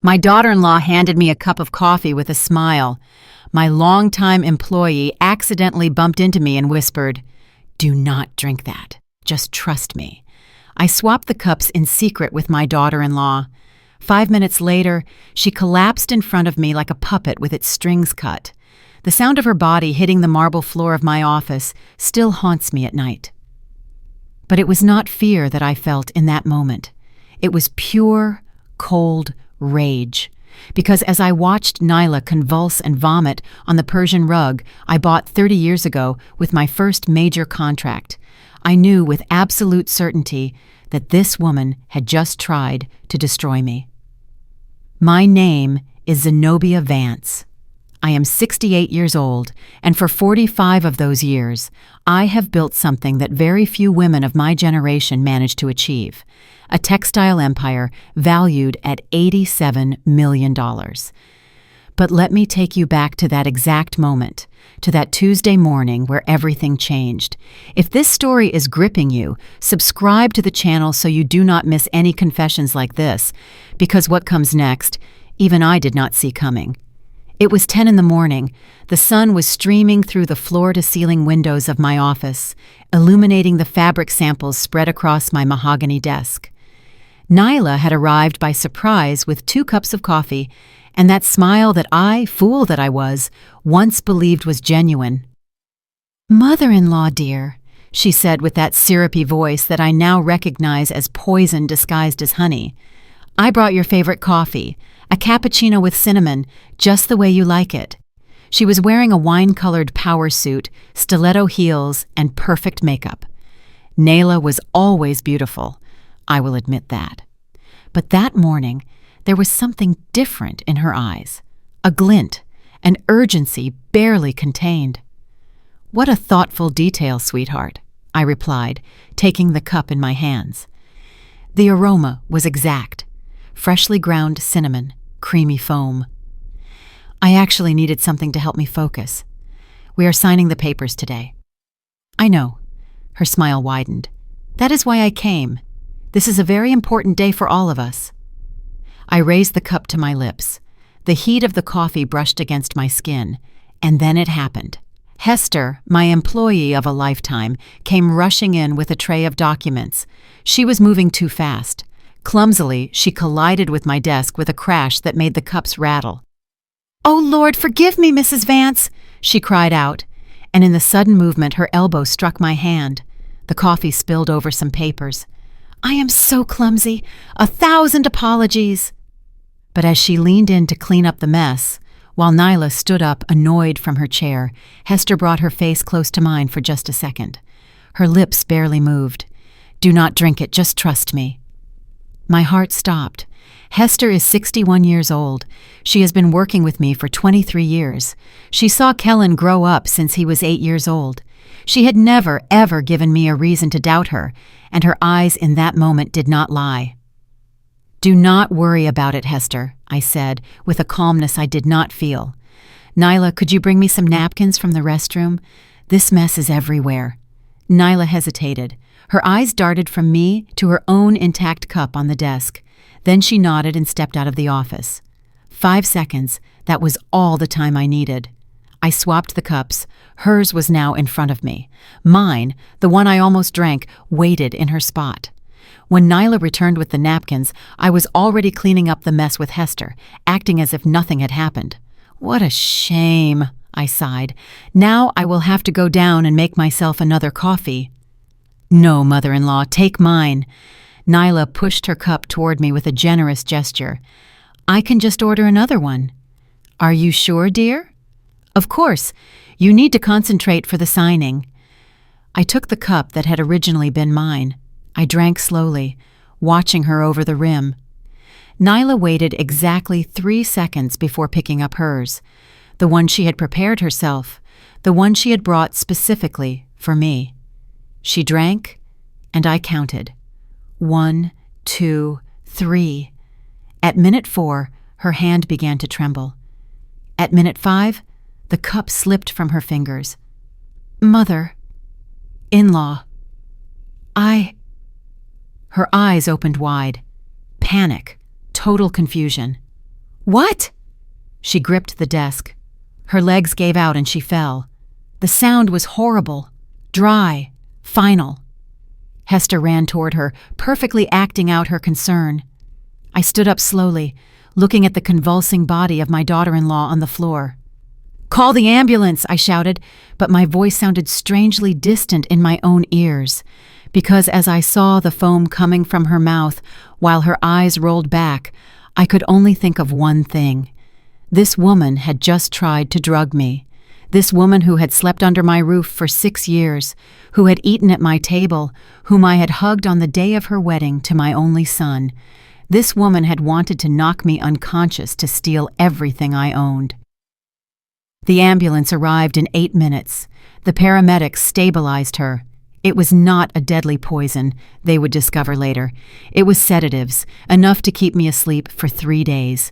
My daughter-in-law handed me a cup of coffee with a smile. My longtime employee accidentally bumped into me and whispered, "Do not drink that. Just trust me." I swapped the cups in secret with my daughter-in-law. 5 minutes later, she collapsed in front of me like a puppet with its strings cut. The sound of her body hitting the marble floor of my office still haunts me at night. But it was not fear that I felt in that moment. It was pure, cold rage. Because as I watched Nyla convulse and vomit on the Persian rug I bought 30 years ago with my first major contract, I knew with absolute certainty that this woman had just tried to destroy me. My name is Zenobia Vance. I am 68 years old, and for 45 of those years, I have built something that very few women of my generation managed to achieve: a textile empire valued at $87 million. But let me take you back to that exact moment, to that Tuesday morning where everything changed. If this story is gripping you, subscribe to the channel so you do not miss any confessions like this, because what comes next, even I did not see coming. It was 10 in the morning. The sun was streaming through the floor-to-ceiling windows of my office, illuminating the fabric samples spread across my mahogany desk. Nyla had arrived by surprise with 2 cups of coffee, and that smile that I, fool that I was, once believed was genuine. "Mother-in-law, dear," she said with that syrupy voice that I now recognize as poison disguised as honey. "I brought your favorite coffee, a cappuccino with cinnamon, just the way you like it." She was wearing a wine-colored power suit, stiletto heels, and perfect makeup. Nyla was always beautiful, I will admit that. But that morning, there was something different in her eyes, a glint, an urgency barely contained. "What a thoughtful detail, sweetheart," I replied, taking the cup in my hands. The aroma was exact: freshly ground cinnamon, creamy foam. "I actually needed something to help me focus. We are signing the papers today." "I know." Her smile widened. "That is why I came. This is a very important day for all of us." I raised the cup to my lips. The heat of the coffee brushed against my skin, and then it happened. Hester, my employee of a lifetime, came rushing in with a tray of documents. She was moving too fast. Clumsily, she collided with my desk with a crash that made the cups rattle. "Oh, Lord, forgive me, Mrs. Vance," she cried out, and in the sudden movement her elbow struck my hand. The coffee spilled over some papers. "I am so clumsy. 1,000 apologies." But as she leaned in to clean up the mess, while Nyla stood up annoyed from her chair, Hester brought her face close to mine for just a second. Her lips barely moved. "Do not drink it, just trust me." My heart stopped. Hester is 61 years old. She has been working with me for 23 years. She saw Kellen grow up since he was 8 years old. She had never, ever given me a reason to doubt her, and her eyes in that moment did not lie. "Do not worry about it, Hester," I said, with a calmness I did not feel. "Nyla, could you bring me some napkins from the restroom? This mess is everywhere." Nyla hesitated. Her eyes darted from me to her own intact cup on the desk. Then she nodded and stepped out of the office. 5 seconds, that was all the time I needed. I swapped the cups. Hers was now in front of me. Mine, the one I almost drank, waited in her spot. When Nyla returned with the napkins, I was already cleaning up the mess with Hester, acting as if nothing had happened. "What a shame," I sighed. "Now I will have to go down and make myself another coffee." "No, mother-in-law, take mine." Nyla pushed her cup toward me with a generous gesture. "I can just order another one." "Are you sure, dear?" "Of course. You need to concentrate for the signing." I took the cup that had originally been mine. I drank slowly, watching her over the rim. Nyla waited exactly 3 seconds before picking up hers, the one she had prepared herself, the one she had brought specifically for me. She drank, and I counted. 1, 2, 3. At minute 4, her hand began to tremble. At minute 5, the cup slipped from her fingers. "Mother-in-law, Her eyes opened wide. Panic, total confusion. "What?" She gripped the desk. Her legs gave out and she fell. The sound was horrible, dry, final. Hester ran toward her, perfectly acting out her concern. I stood up slowly, looking at the convulsing body of my daughter-in-law on the floor. "Call the ambulance," I shouted, but my voice sounded strangely distant in my own ears, because as I saw the foam coming from her mouth while her eyes rolled back, I could only think of one thing. This woman had just tried to drug me. This woman who had slept under my roof for 6 years, who had eaten at my table, whom I had hugged on the day of her wedding to my only son. This woman had wanted to knock me unconscious to steal everything I owned. The ambulance arrived in 8 minutes. The paramedics stabilized her. It was not a deadly poison, they would discover later. It was sedatives, enough to keep me asleep for 3 days.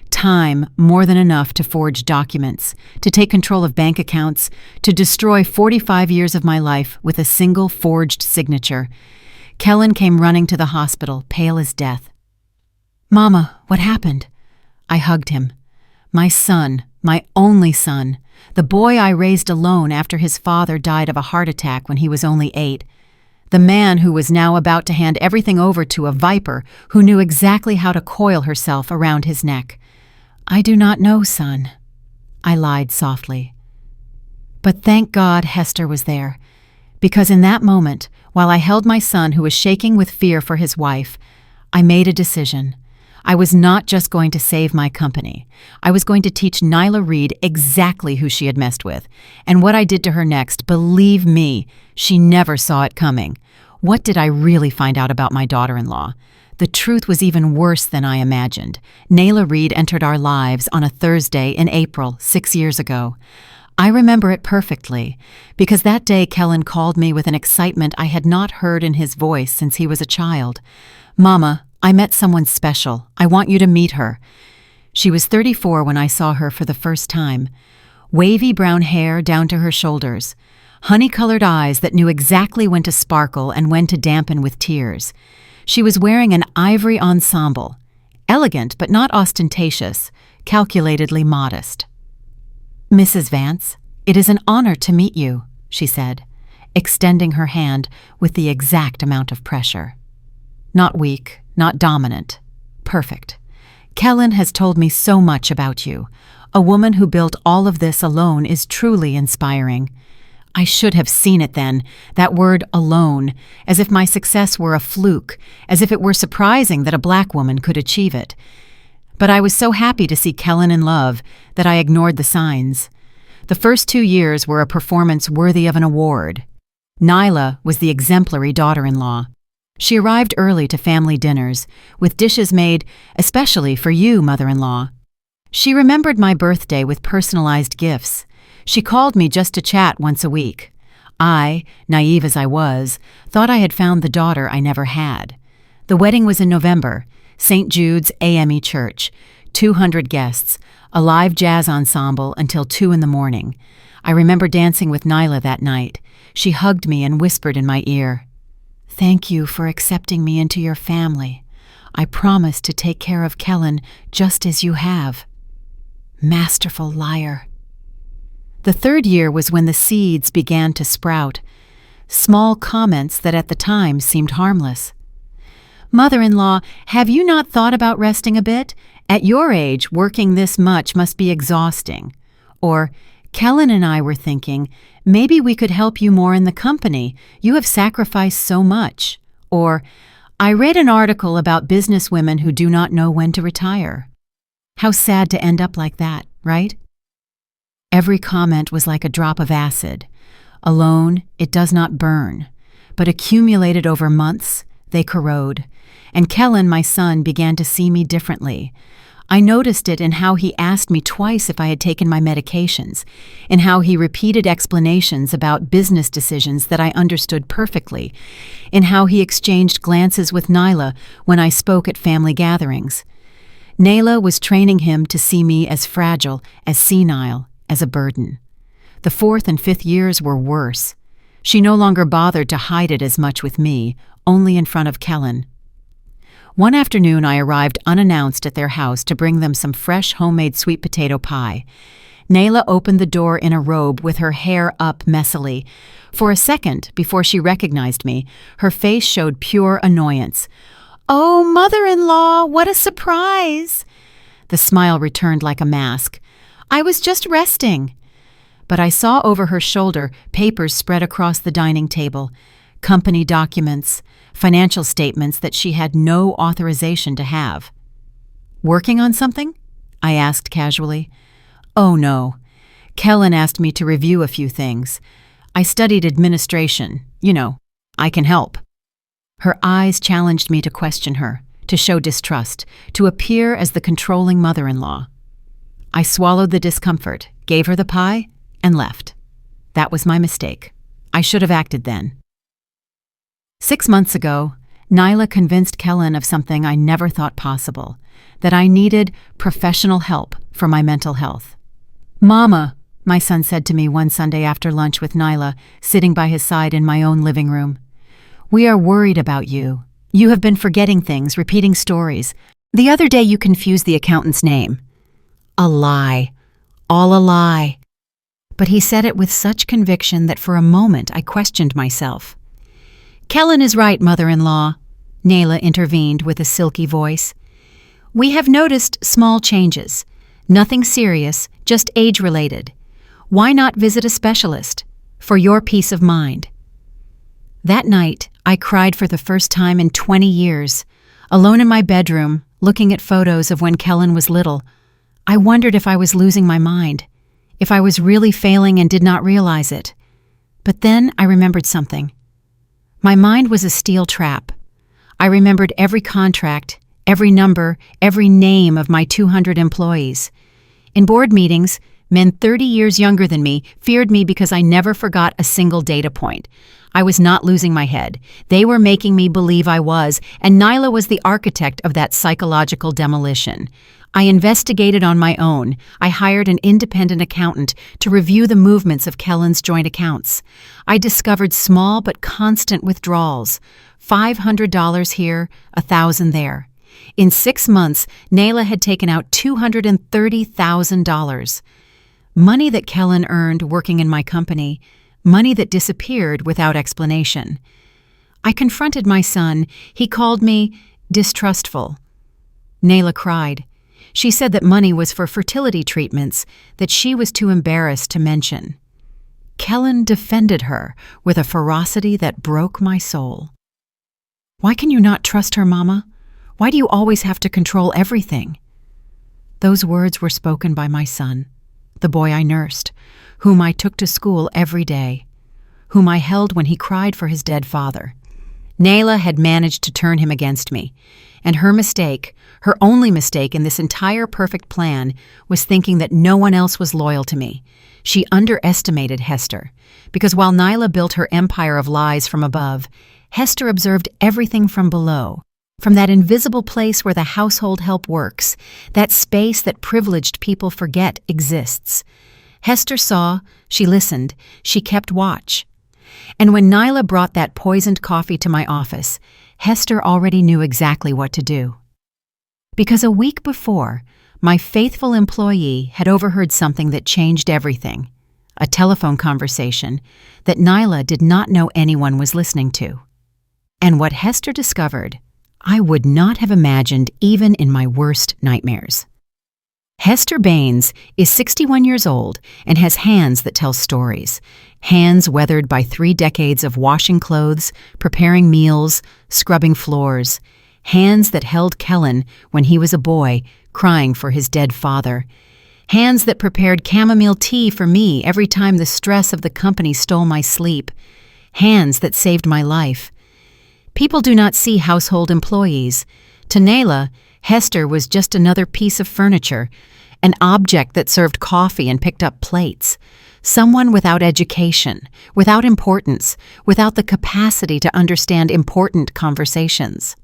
Time more than enough to forge documents, to take control of bank accounts, to destroy 45 years of my life with a single forged signature. Kellen came running to the hospital, pale as death. "Mama, what happened?" I hugged him. My son, my only son, the boy I raised alone after his father died of a heart attack when he was only 8. The man who was now about to hand everything over to a viper who knew exactly how to coil herself around his neck. "I do not know, son," I lied softly. But thank God Hester was there, because in that moment, while I held my son who was shaking with fear for his wife, I made a decision. I was not just going to save my company. I was going to teach Nyla Reed exactly who she had messed with. And what I did to her next, believe me, she never saw it coming. What did I really find out about my daughter-in-law? The truth was even worse than I imagined. Nyla Reed entered our lives on a Thursday in April, 6 years ago. I remember it perfectly, because that day Kellen called me with an excitement I had not heard in his voice since he was a child. "Mama, I met someone special. I want you to meet her." She was 34 when I saw her for the first time. Wavy brown hair down to her shoulders. Honey-colored eyes that knew exactly when to sparkle and when to dampen with tears. She was wearing an ivory ensemble. Elegant but not ostentatious, calculatedly modest. "Mrs. Vance, it is an honor to meet you," she said, extending her hand with the exact amount of pressure. Not weak, not dominant. Perfect. "Kellen has told me so much about you. A woman who built all of this alone is truly inspiring." I should have seen it then, that word alone, as if my success were a fluke, as if it were surprising that a black woman could achieve it. But I was so happy to see Kellen in love that I ignored the signs. The first 2 years were a performance worthy of an award. Nyla was the exemplary daughter-in-law. She arrived early to family dinners, with dishes made especially for you, mother-in-law. She remembered my birthday with personalized gifts. She called me just to chat once a week. I, naive as I was, thought I had found the daughter I never had. The wedding was in November, St. Jude's AME Church, 200 guests, a live jazz ensemble until 2 in the morning. I remember dancing with Nyla that night. She hugged me and whispered in my ear, "Thank you for accepting me into your family. I promise to take care of Kellen just as you have." Masterful liar. The 3rd year was when the seeds began to sprout, small comments that at the time seemed harmless. "Mother-in-law, have you not thought about resting a bit? At your age, working this much must be exhausting." Or, "Kellen and I were thinking, maybe we could help you more in the company. You have sacrificed so much." Or, "I read an article about businesswomen who do not know when to retire." How sad to end up like that, right? Every comment was like a drop of acid. Alone, it does not burn, but accumulated over months, they corrode. And Kellen, my son, began to see me differently. I noticed it in how he asked me twice if I had taken my medications, in how he repeated explanations about business decisions that I understood perfectly, in how he exchanged glances with Nyla when I spoke at family gatherings. Nyla was training him to see me as fragile, as senile, as a burden. The 4th and 5th years were worse. She no longer bothered to hide it as much with me, only in front of Kellen. One afternoon, I arrived unannounced at their house to bring them some fresh homemade sweet potato pie. Nayla opened the door in a robe with her hair up messily. For a second, before she recognized me, her face showed pure annoyance. "Oh, mother-in-law, what a surprise!" The smile returned like a mask. "I was just resting." But I saw over her shoulder papers spread across the dining table, company documents, financial statements that she had no authorization to have. "Working on something?" I asked casually. "Oh, no. Kellen asked me to review a few things. I studied administration. You know, I can help." Her eyes challenged me to question her, to show distrust, to appear as the controlling mother-in-law. I swallowed the discomfort, gave her the pie, and left. That was my mistake. I should have acted then. 6 months ago, Nyla convinced Kellen of something I never thought possible, that I needed professional help for my mental health. "Mama," my son said to me one Sunday after lunch with Nyla, sitting by his side in my own living room, "we are worried about you. You have been forgetting things, repeating stories. The other day you confused the accountant's name." A lie. All a lie. But he said it with such conviction that for a moment I questioned myself. "Kellen is right, mother-in-law," Nayla intervened with a silky voice. "We have noticed small changes. Nothing serious, just age-related. Why not visit a specialist? For your peace of mind." That night, I cried for the first time in 20 years. Alone in my bedroom, looking at photos of when Kellen was little, I wondered if I was losing my mind, if I was really failing and did not realize it. But then I remembered something. My mind was a steel trap. I remembered every contract, every number, every name of my 200 employees. In board meetings, men 30 years younger than me feared me because I never forgot a single data point. I was not losing my head. They were making me believe I was, and Nyla was the architect of that psychological demolition. I investigated on my own. I hired an independent accountant to review the movements of Kellen's joint accounts. I discovered small but constant withdrawals, $500 here, $1,000 there. In 6 months, Nayla had taken out $230,000. Money that Kellen earned working in my company, money that disappeared without explanation. I confronted my son. He called me distrustful. Nayla cried. She said that money was for fertility treatments that she was too embarrassed to mention. Kellen defended her with a ferocity that broke my soul. "Why can you not trust her, Mama? Why do you always have to control everything?" Those words were spoken by my son, the boy I nursed, whom I took to school every day, whom I held when he cried for his dead father. Nayla had managed to turn him against me, and her mistake, her only mistake in this entire perfect plan, was thinking that no one else was loyal to me. She underestimated Hester, because while Nyla built her empire of lies from above, Hester observed everything from below, from that invisible place where the household help works, that space that privileged people forget exists. Hester saw, she listened, she kept watch. And when Nyla brought that poisoned coffee to my office, Hester already knew exactly what to do. Because a week before, my faithful employee had overheard something that changed everything, a telephone conversation that Nyla did not know anyone was listening to. And what Hester discovered, I would not have imagined even in my worst nightmares. Hester Baines is 61 years old and has hands that tell stories, hands weathered by 3 decades of washing clothes, preparing meals, scrubbing floors, hands that held Kellen when he was a boy, crying for his dead father, hands that prepared chamomile tea for me every time the stress of the company stole my sleep, hands that saved my life. People do not see household employees. To Nayla, Hester was just another piece of furniture, an object that served coffee and picked up plates, someone without education, without importance, without the capacity to understand important conversations.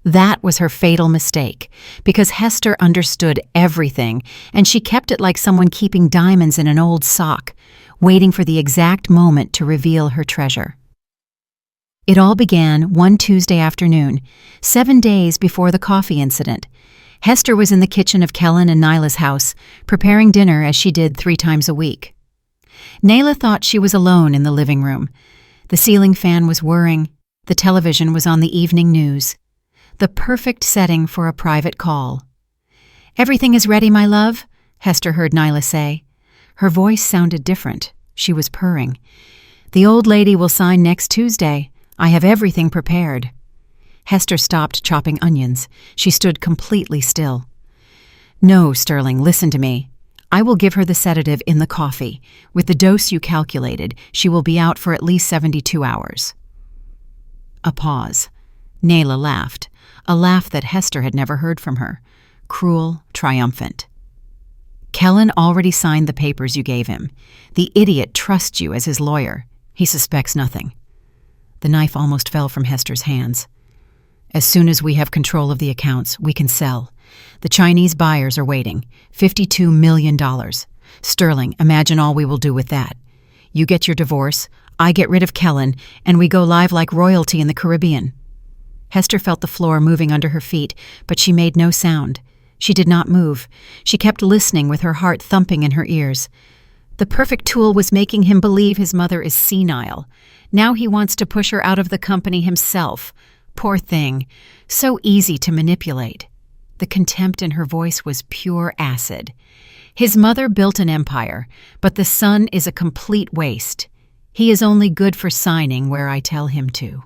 That was her fatal mistake, because Hester understood everything, and she kept it like someone keeping diamonds in an old sock, waiting for the exact moment to reveal her treasure. It all began one Tuesday afternoon, 7 days before the coffee incident. Hester was in the kitchen of Kellen and Nyla's house, preparing dinner as she did 3 times a week. Nyla thought she was alone in the living room. The ceiling fan was whirring. The television was on the evening news. The perfect setting for a private call. "Everything is ready, my love," Hester heard Nyla say. Her voice sounded different. She was purring. "The old lady will sign next Tuesday. I have everything prepared." Hester stopped chopping onions. She stood completely still. "No, Sterling, listen to me. I will give her the sedative in the coffee. With the dose you calculated, she will be out for at least 72 hours. A pause. Nyla laughed, a laugh that Hester had never heard from her. Cruel, triumphant. "Kellen already signed the papers you gave him. The idiot trusts you as his lawyer. He suspects nothing." The knife almost fell from Hester's hands. "As soon as we have control of the accounts, we can sell. The Chinese buyers are waiting. $52 million. Sterling, imagine all we will do with that. You get your divorce, I get rid of Kellen, and we go live like royalty in the Caribbean." Hester felt the floor moving under her feet, but she made no sound. She did not move. She kept listening with her heart thumping in her ears. The perfect tool was making him believe his mother is senile. Now he wants to push her out of the company himself. Poor thing. So easy to manipulate. The contempt in her voice was pure acid. His mother built an empire, but the son is a complete waste. He is only good for signing where I tell him to.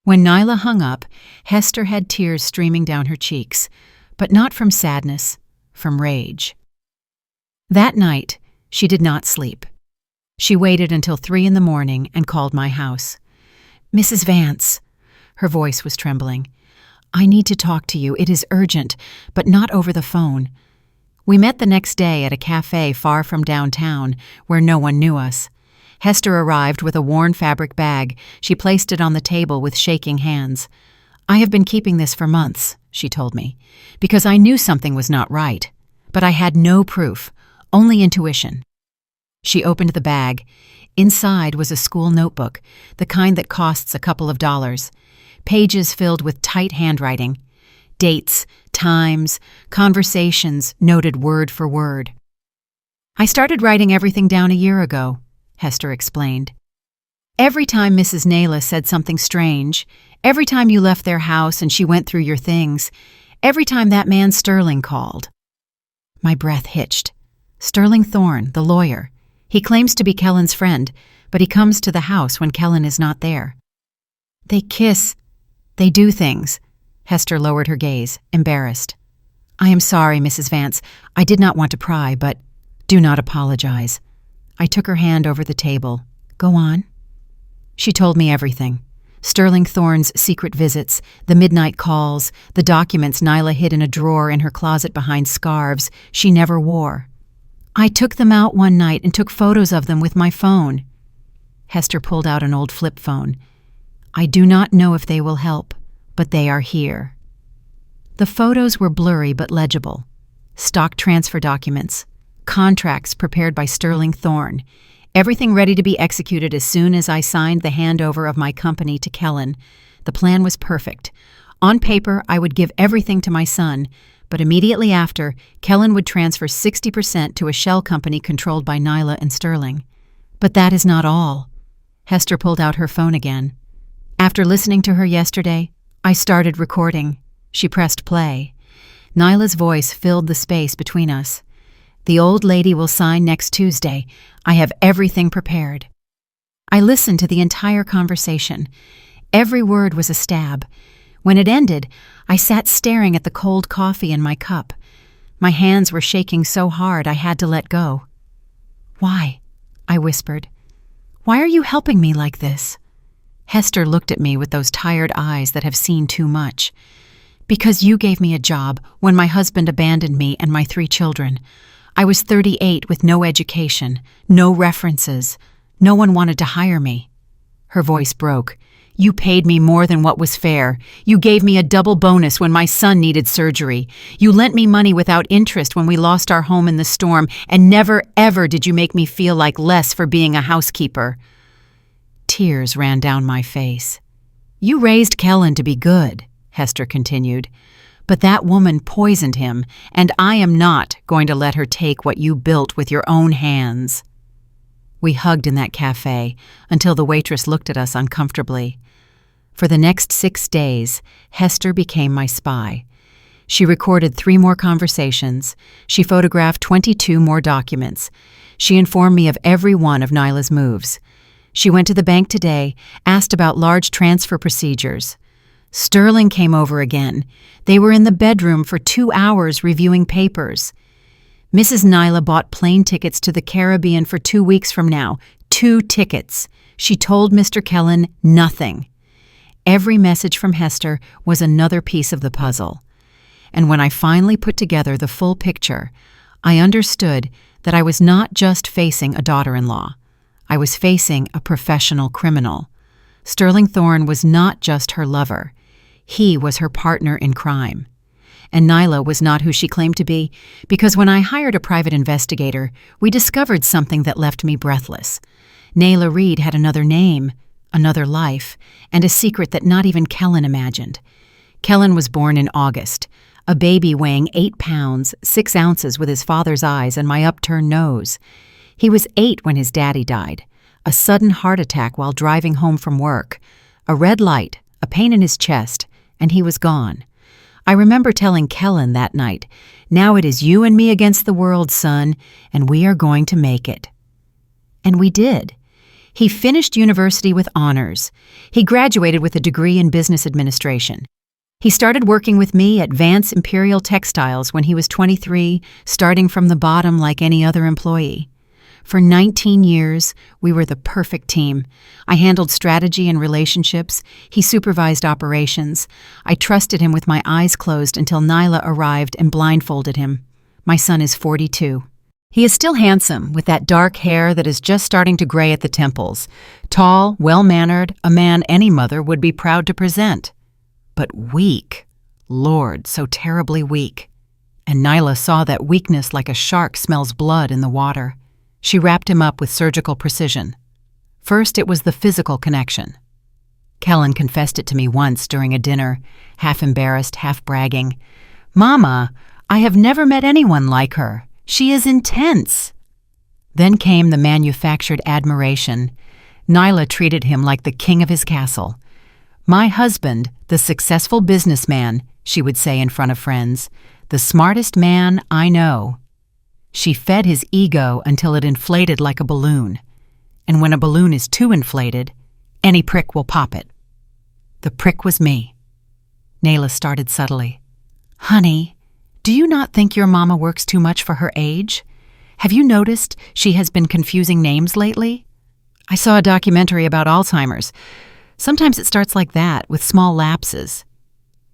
When Nyla hung up, Hester had tears streaming down her cheeks, but not from sadness, from rage. That night, she did not sleep. She waited until 3 in the morning and called my house. "Mrs. Vance," her voice was trembling, "I need to talk to you. It is urgent, but not over the phone." We met the next day at a cafe far from downtown, where no one knew us. Hester arrived with a worn fabric bag. She placed it on the table with shaking hands. "I have been keeping this for months," she told me, "because I knew something was not right. But I had no proof, only intuition." She opened the bag. Inside was a school notebook, the kind that costs a couple of dollars. Pages filled with tight handwriting. Dates, times, conversations noted word for word. "I started writing everything down a year ago," Hester explained. "Every time Mrs. Nyla said something strange, every time you left their house and she went through your things, every time that man Sterling called." My breath hitched. Sterling Thorne, the lawyer. He claims to be Kellen's friend, but he comes to the house when Kellen is not there. "They kiss. They do things." Hester lowered her gaze, embarrassed. "I am sorry, Mrs. Vance. I did not want to pry, but do not apologize." I took her hand over the table. "Go on." She told me everything. Sterling Thorne's secret visits, the midnight calls, the documents Nyla hid in a drawer in her closet behind scarves she never wore. "I took them out one night and took photos of them with my phone." Hester pulled out an old flip phone. "I do not know if they will help, but they are here." The photos were blurry but legible. Stock transfer documents, contracts prepared by Sterling Thorne, everything ready to be executed as soon as I signed the handover of my company to Kellen. The plan was perfect. On paper, I would give everything to my son, but immediately after, Kellen would transfer 60% to a shell company controlled by Nyla and Sterling. But that is not all. Hester pulled out her phone again. After listening to her yesterday, I started recording. She pressed play. Nyla's voice filled the space between us. "The old lady will sign next Tuesday. I have everything prepared." I listened to the entire conversation. Every word was a stab. When it ended, I sat staring at the cold coffee in my cup. My hands were shaking so hard I had to let go. "Why?" I whispered. "Why are you helping me like this?" Hester looked at me with those tired eyes that have seen too much. "Because you gave me a job when my husband abandoned me and my 3 children. I was 38 with no education, no references. No one wanted to hire me." Her voice broke. "You paid me more than what was fair. You gave me a double bonus when my son needed surgery. You lent me money without interest when we lost our home in the storm, and never, ever did you make me feel like less for being a housekeeper." Tears ran down my face. "You raised Kellen to be good," Hester continued, "but that woman poisoned him, and I am not going to let her take what you built with your own hands." We hugged in that cafe until the waitress looked at us uncomfortably. For the next 6 days, Hester became my spy. She recorded 3 more conversations. She photographed 22 more documents. She informed me of every one of Nyla's moves. She went to the bank today, asked about large transfer procedures. Sterling came over again. They were in the bedroom for 2 hours reviewing papers. Mrs. Nyla bought plane tickets to the Caribbean for 2 weeks from now. 2 tickets. She told Mr. Kellen nothing. Every message from Hester was another piece of the puzzle. And when I finally put together the full picture, I understood that I was not just facing a daughter-in-law. I was facing a professional criminal. Sterling Thorne was not just her lover. He was her partner in crime. And Nyla was not who she claimed to be, because when I hired a private investigator, we discovered something that left me breathless. Nyla Reed had another name, another life, and a secret that not even Kellen imagined. Kellen was born in August, a baby weighing 8 pounds, 6 ounces with his father's eyes and my upturned nose. He was 8 when his daddy died, a sudden heart attack while driving home from work, a red light, a pain in his chest, and he was gone. I remember telling Kellen that night, "Now it is you and me against the world, son, and we are going to make it." And we did. He finished university with honors. He graduated with a degree in business administration. He started working with me at Vance Imperial Textiles when he was 23, starting from the bottom like any other employee. For 19 years, we were the perfect team. I handled strategy and relationships. He supervised operations. I trusted him with my eyes closed until Nyla arrived and blindfolded him. My son is 42. He is still handsome, with that dark hair that is just starting to gray at the temples. Tall, well-mannered, a man any mother would be proud to present. But weak. Lord, so terribly weak. And Nyla saw that weakness like a shark smells blood in the water. She wrapped him up with surgical precision. First, it was the physical connection. Kellen confessed it to me once during a dinner, half embarrassed, half bragging. "Mama, I have never met anyone like her. She is intense." Then came the manufactured admiration. Nyla treated him like the king of his castle. "My husband, the successful businessman," she would say in front of friends, "the smartest man I know." She fed his ego until it inflated like a balloon. And when a balloon is too inflated, any prick will pop it. The prick was me. Nyla started subtly. "Honey, do you not think your mama works too much for her age? Have you noticed she has been confusing names lately? I saw a documentary about Alzheimer's. Sometimes it starts like that, with small lapses."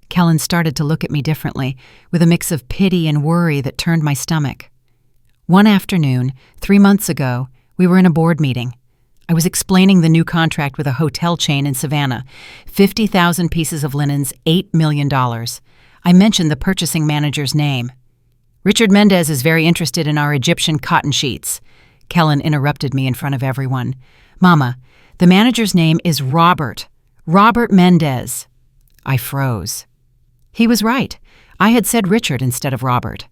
Kellen started to look at me differently, with a mix of pity and worry that turned my stomach. One afternoon, 3 months ago, we were in a board meeting. I was explaining the new contract with a hotel chain in Savannah, 50,000 pieces of linens, $8 million. I mentioned the purchasing manager's name. "Richard Mendez is very interested in our Egyptian cotton sheets." Kellen interrupted me in front of everyone. "Mama, the manager's name is Robert Mendez." I froze. He was right. I had said Richard instead of Robert.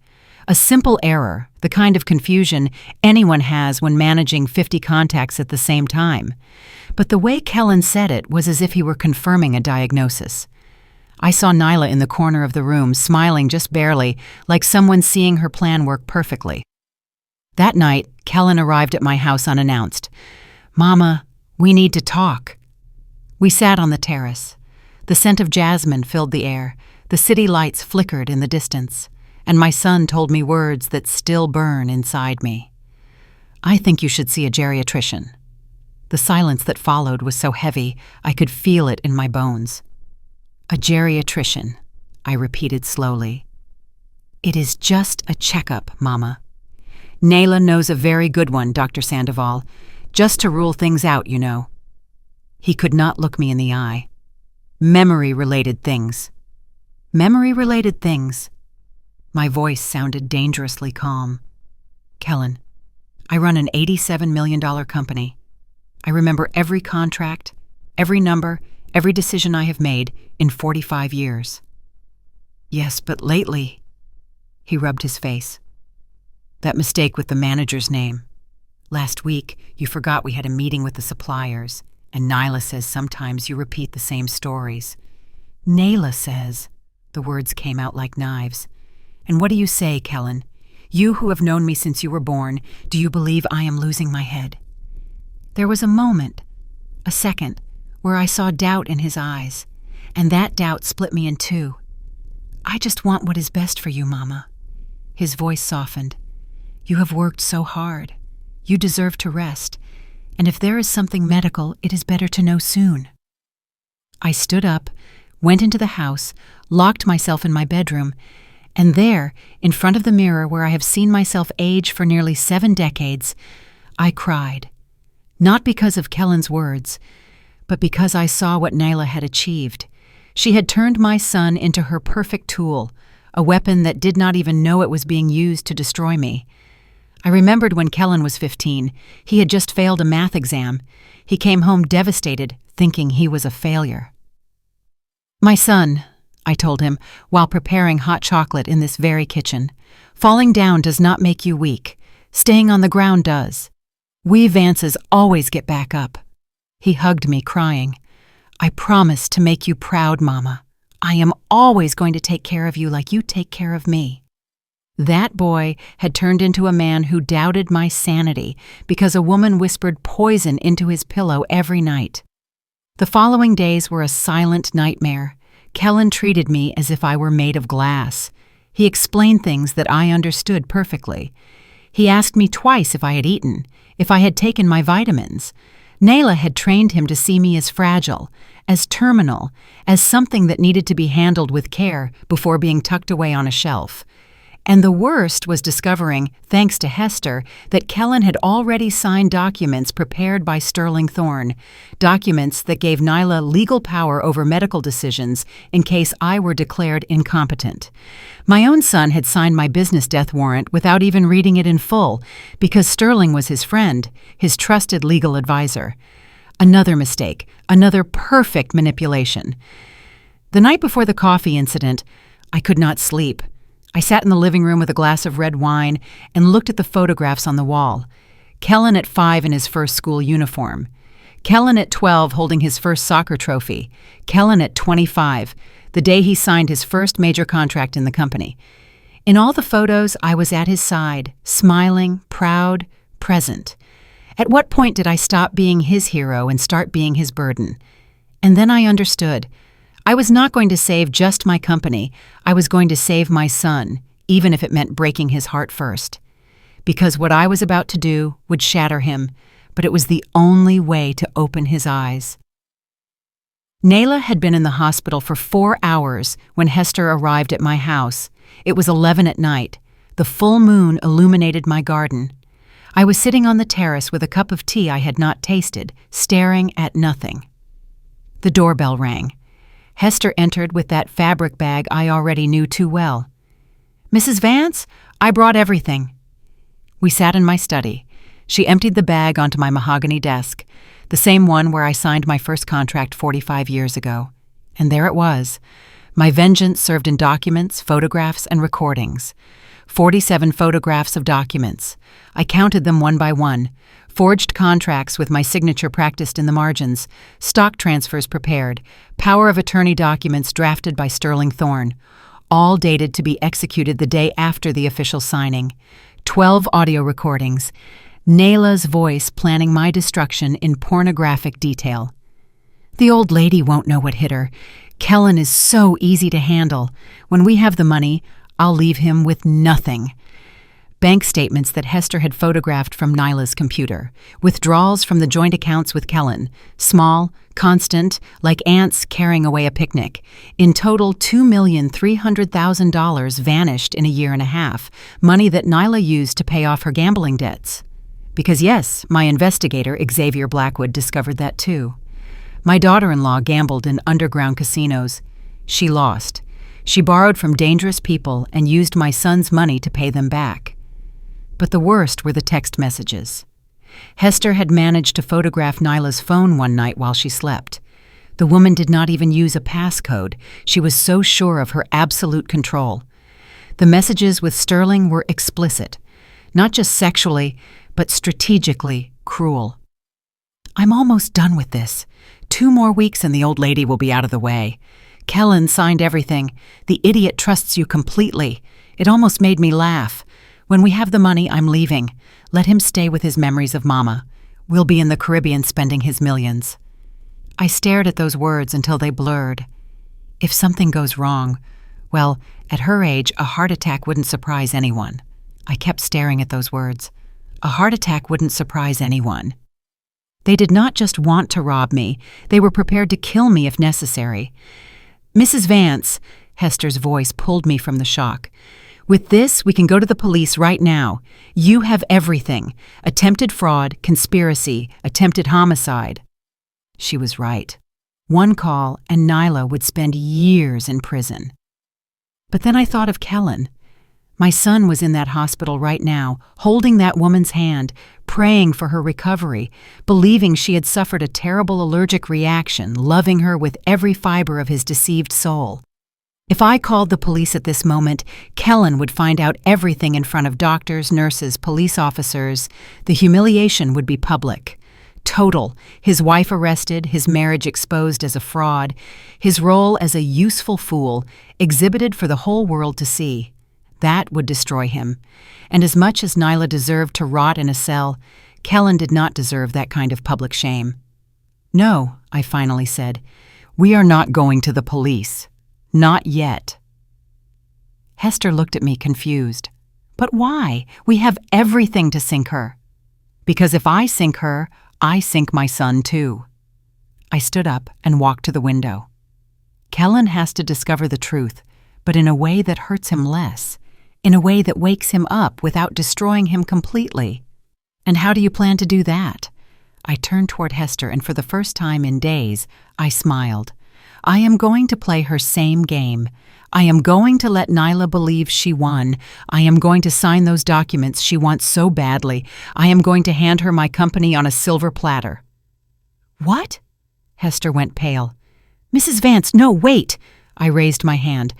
A simple error, the kind of confusion anyone has when managing 50 contacts at the same time. But the way Kellen said it was as if he were confirming a diagnosis. I saw Nyla in the corner of the room, smiling just barely, like someone seeing her plan work perfectly. That night, Kellen arrived at my house unannounced. "Mama, we need to talk." We sat on the terrace. The scent of jasmine filled the air. The city lights flickered in the distance. And my son told me words that still burn inside me. "I think you should see a geriatrician." The silence that followed was so heavy, I could feel it in my bones. "A geriatrician," I repeated slowly. "It is just a checkup, Mama. Nyla knows a very good one, Dr. Sandoval, just to rule things out, you know." He could not look me in the eye. "Memory-related things." "Memory-related things." My voice sounded dangerously calm. "Kellen, I run an $87 million company. I remember every contract, every number, every decision I have made in 45 years. Yes, but lately, he rubbed his face. That mistake with the manager's name. Last week, you forgot we had a meeting with the suppliers, and Nyla says sometimes you repeat the same stories. Nayla says, the words came out like knives. And what do you say, Kellen? You who have known me since you were born, do you believe I am losing my head? There was a moment, a second, where I saw doubt in his eyes, and that doubt split me in two. I just want what is best for you, Mama. His voice softened. You have worked so hard. You deserve to rest, and if there is something medical, it is better to know soon. I stood up, went into the house, locked myself in my bedroom, and there, in front of the mirror where I have seen myself age for nearly 7 decades, I cried. Not because of Kellen's words, but because I saw what Nyla had achieved. She had turned my son into her perfect tool, a weapon that did not even know it was being used to destroy me. I remembered when Kellen was 15. He had just failed a math exam. He came home devastated, thinking he was a failure. My son, I told him, while preparing hot chocolate in this very kitchen, falling down does not make you weak. Staying on the ground does. We Vances always get back up. He hugged me, crying. I promise to make you proud, Mama. I am always going to take care of you like you take care of me. That boy had turned into a man who doubted my sanity because a woman whispered poison into his pillow every night. The following days were a silent nightmare. Kellen treated me as if I were made of glass. He explained things that I understood perfectly. He asked me twice if I had eaten, if I had taken my vitamins. Nayla had trained him to see me as fragile, as terminal, as something that needed to be handled with care before being tucked away on a shelf. And the worst was discovering, thanks to Hester, that Kellen had already signed documents prepared by Sterling Thorne, documents that gave Nyla legal power over medical decisions in case I were declared incompetent. My own son had signed my business death warrant without even reading it in full, because Sterling was his friend, his trusted legal advisor. Another mistake, another perfect manipulation. The night before the coffee incident, I could not sleep. I sat in the living room with a glass of red wine and looked at the photographs on the wall. Kellen at 5 in his first school uniform. Kellen at 12 holding his first soccer trophy. Kellen at 25, the day he signed his first major contract in the company. In all the photos, I was at his side, smiling, proud, present. At what point did I stop being his hero and start being his burden? And then I understood. I was not going to save just my company. I was going to save my son, even if it meant breaking his heart first. Because what I was about to do would shatter him, but it was the only way to open his eyes. Nayla had been in the hospital for 4 hours when Hester arrived at my house. It was 11 at night. The full moon illuminated my garden. I was sitting on the terrace with a cup of tea I had not tasted, staring at nothing. The doorbell rang. Hester entered with that fabric bag I already knew too well. Mrs. Vance, I brought everything. We sat in my study. She emptied the bag onto my mahogany desk, the same one where I signed my first contract 45 years ago. And there it was. My vengeance served in documents, photographs, and recordings. 47 photographs of documents. I counted them one by one. Forged contracts with my signature practiced in the margins. Stock transfers prepared. Power of attorney documents drafted by Sterling Thorne. All dated to be executed the day after the official signing. 12 audio recordings. Nayla's voice planning my destruction in pornographic detail. The old lady won't know what hit her. Kellen is so easy to handle. When we have the money, I'll leave him with nothing. Bank statements that Hester had photographed from Nyla's computer. Withdrawals from the joint accounts with Kellen. Small, constant, like ants carrying away a picnic. In total, $2,300,000 vanished in a year and a half. Money that Nyla used to pay off her gambling debts. Because yes, my investigator, Xavier Blackwood, discovered that too. My daughter-in-law gambled in underground casinos. She lost. She borrowed from dangerous people and used my son's money to pay them back. But the worst were the text messages. Hester had managed to photograph Nyla's phone one night while she slept. The woman did not even use a passcode. She was so sure of her absolute control. The messages with Sterling were explicit, not just sexually, but strategically cruel. "I'm almost done with this. 2 more weeks and the old lady will be out of the way. Kellen signed everything. The idiot trusts you completely. It almost made me laugh. When we have the money, I'm leaving. Let him stay with his memories of Mama. We'll be in the Caribbean spending his millions." I stared at those words until they blurred. If something goes wrong, well, at her age, a heart attack wouldn't surprise anyone. I kept staring at those words. A heart attack wouldn't surprise anyone. They did not just want to rob me, they were prepared to kill me if necessary. "Mrs. Vance," Hester's voice pulled me from the shock. "With this, we can go to the police right now. You have everything. Attempted fraud, conspiracy, attempted homicide." She was right. One call and Nyla would spend years in prison. But then I thought of Kellen. My son was in that hospital right now, holding that woman's hand, praying for her recovery, believing she had suffered a terrible allergic reaction, loving her with every fiber of his deceived soul. If I called the police at this moment, Kellen would find out everything in front of doctors, nurses, police officers. The humiliation would be public. Total. His wife arrested, his marriage exposed as a fraud, his role as a useful fool exhibited for the whole world to see. That would destroy him. And as much as Nyla deserved to rot in a cell, Kellen did not deserve that kind of public shame. "No," I finally said. "We are not going to the police. Not yet." Hester looked at me confused. "But why? We have everything to sink her." "Because if I sink her, I sink my son too." I stood up and walked to the window. Kellen has to discover the truth, but in a way that hurts him less, in a way that wakes him up without destroying him completely. And how do you plan to do that? I turned toward Hester, and for the first time in days, I smiled. I am going to play her same game. I am going to let Nyla believe she won. I am going to sign those documents she wants so badly. I am going to hand her my company on a silver platter. "What?" Hester went pale. "Mrs. Vance, no, wait!" I raised my hand.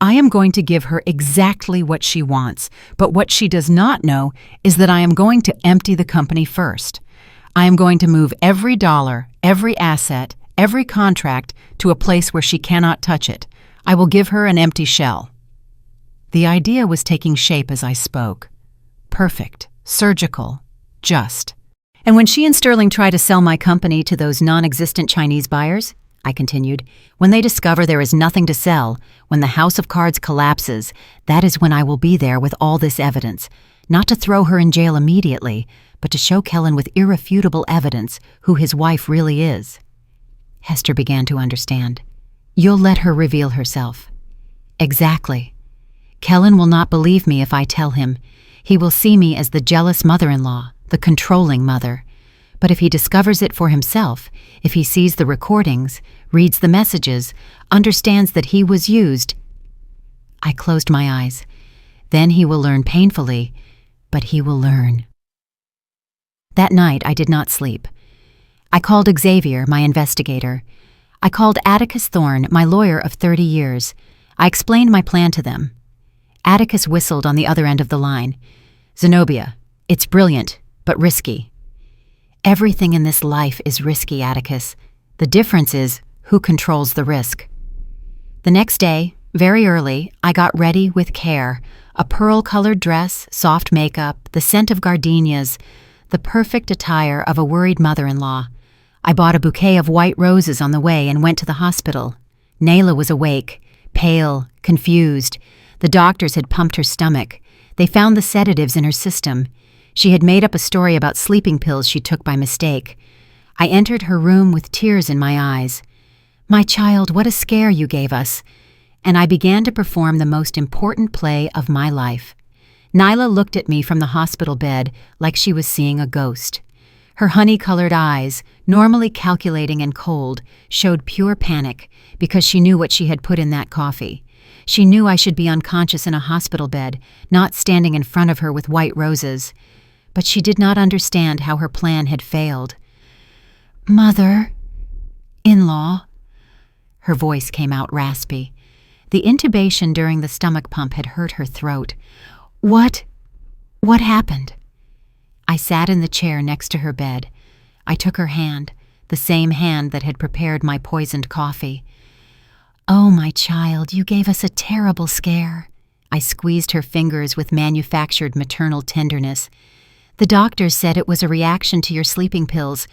"I am going to give her exactly what she wants, but what she does not know is that I am going to empty the company first. I am going to move every dollar, every asset, every contract to a place where she cannot touch it. I will give her an empty shell." The idea was taking shape as I spoke. Perfect, surgical, just. "And when she and Sterling try to sell my company to those non-existent Chinese buyers," I continued, "when they discover there is nothing to sell, when the house of cards collapses, that is when I will be there with all this evidence, not to throw her in jail immediately, but to show Kellen with irrefutable evidence who his wife really is." Hester began to understand. "You'll let her reveal herself." "Exactly. Kellen will not believe me if I tell him. He will see me as the jealous mother-in-law, the controlling mother. But if he discovers it for himself, if he sees the recordings, reads the messages, understands that he was used..." I closed my eyes. "Then he will learn painfully, but he will learn." That night I did not sleep. I called Xavier, my investigator. I called Atticus Thorne, my lawyer of 30 years. I explained my plan to them. Atticus whistled on the other end of the line. "Zenobia, it's brilliant, but risky." "Everything in this life is risky, Atticus. The difference is who controls the risk." The next day, very early, I got ready with care. A pearl-colored dress, soft makeup, the scent of gardenias, the perfect attire of a worried mother-in-law. I bought a bouquet of white roses on the way and went to the hospital. Nayla was awake, pale, confused. The doctors had pumped her stomach. They found the sedatives in her system. She had made up a story about sleeping pills she took by mistake. I entered her room with tears in my eyes. "My child, what a scare you gave us." And I began to perform the most important play of my life. Nyla looked at me from the hospital bed like she was seeing a ghost. Her honey-colored eyes, normally calculating and cold, showed pure panic because she knew what she had put in that coffee. She knew I should be unconscious in a hospital bed, not standing in front of her with white roses. but she did not understand how her plan had failed. "Mother-in-law," her voice came out raspy. The intubation during the stomach pump had hurt her throat. What happened?" I sat in the chair next to her bed. I took her hand, the same hand that had prepared my poisoned coffee. "Oh, my child, you gave us a terrible scare." I squeezed her fingers with manufactured maternal tenderness. "The doctors said it was a reaction to your sleeping pills.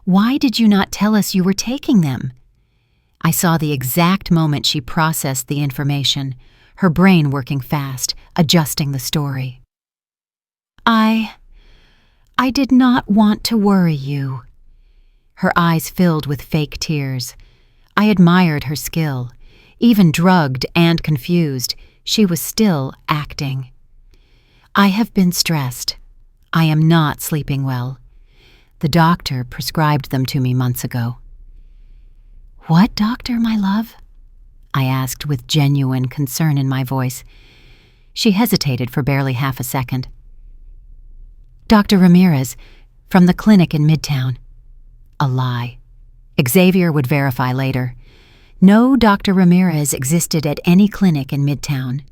Why did you not tell us you were taking them?" I saw the exact moment she processed the information, her brain working fast, adjusting the story. I did not want to worry you." Her eyes filled with fake tears. I admired her skill. Even drugged and confused, she was still acting. "I have been stressed. I am not sleeping well. The doctor prescribed them to me months ago." "What doctor, my love?" I asked with genuine concern in my voice. She hesitated for barely half a second. "Dr. Ramirez, from the clinic in Midtown." A lie. Xavier would verify later. No Dr. Ramirez existed at any clinic in Midtown.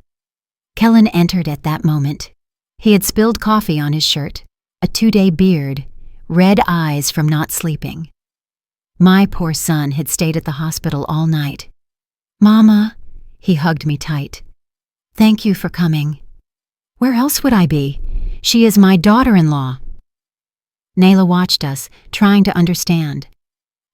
Kellen entered at that moment. He had spilled coffee on his shirt, a 2-day beard, red eyes from not sleeping. My poor son had stayed at the hospital all night. "Mama," he hugged me tight. "Thank you for coming." "Where else would I be? She is my daughter-in-law." Nayla watched us, trying to understand.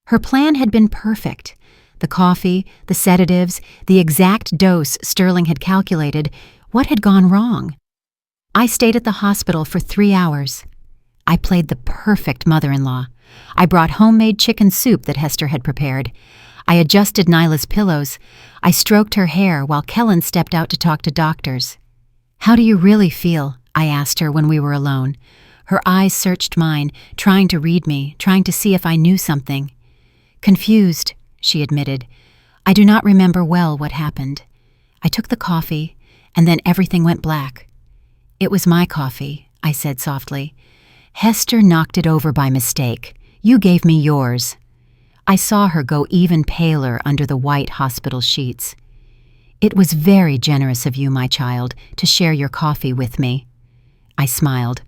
Her plan had been perfect. The coffee, the sedatives, the exact dose Sterling had calculated. What had gone wrong? I stayed at the hospital for 3 hours. I played the perfect mother-in-law. I brought homemade chicken soup that Hester had prepared. I adjusted Nyla's pillows. I stroked her hair while Kellen stepped out to talk to doctors. "How do you really feel?" I asked her when we were alone. Her eyes searched mine, trying to read me, trying to see if I knew something. "Confused," she admitted. "I do not remember well what happened. I took the coffee, and then everything went black." "It was my coffee," I said softly. "Hester knocked it over by mistake. You gave me yours." I saw her go even paler under the white hospital sheets. "It was very generous of you, my child, to share your coffee with me." I smiled.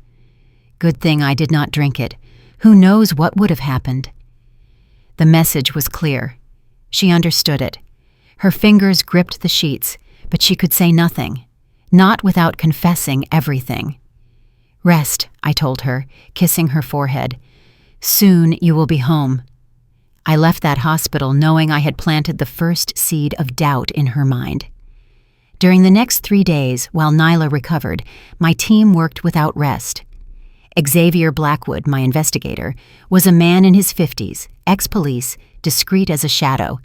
Good thing I did not drink it. Who knows what would have happened? The message was clear. She understood it. Her fingers gripped the sheets, but she could say nothing, not without confessing everything. "Rest," I told her, kissing her forehead. "Soon you will be home." I left that hospital knowing I had planted the first seed of doubt in her mind. During the next 3 days, while Nyla recovered, my team worked without rest. Xavier Blackwood, my investigator, was a man in his 50s, ex-police, discreet as a shadow.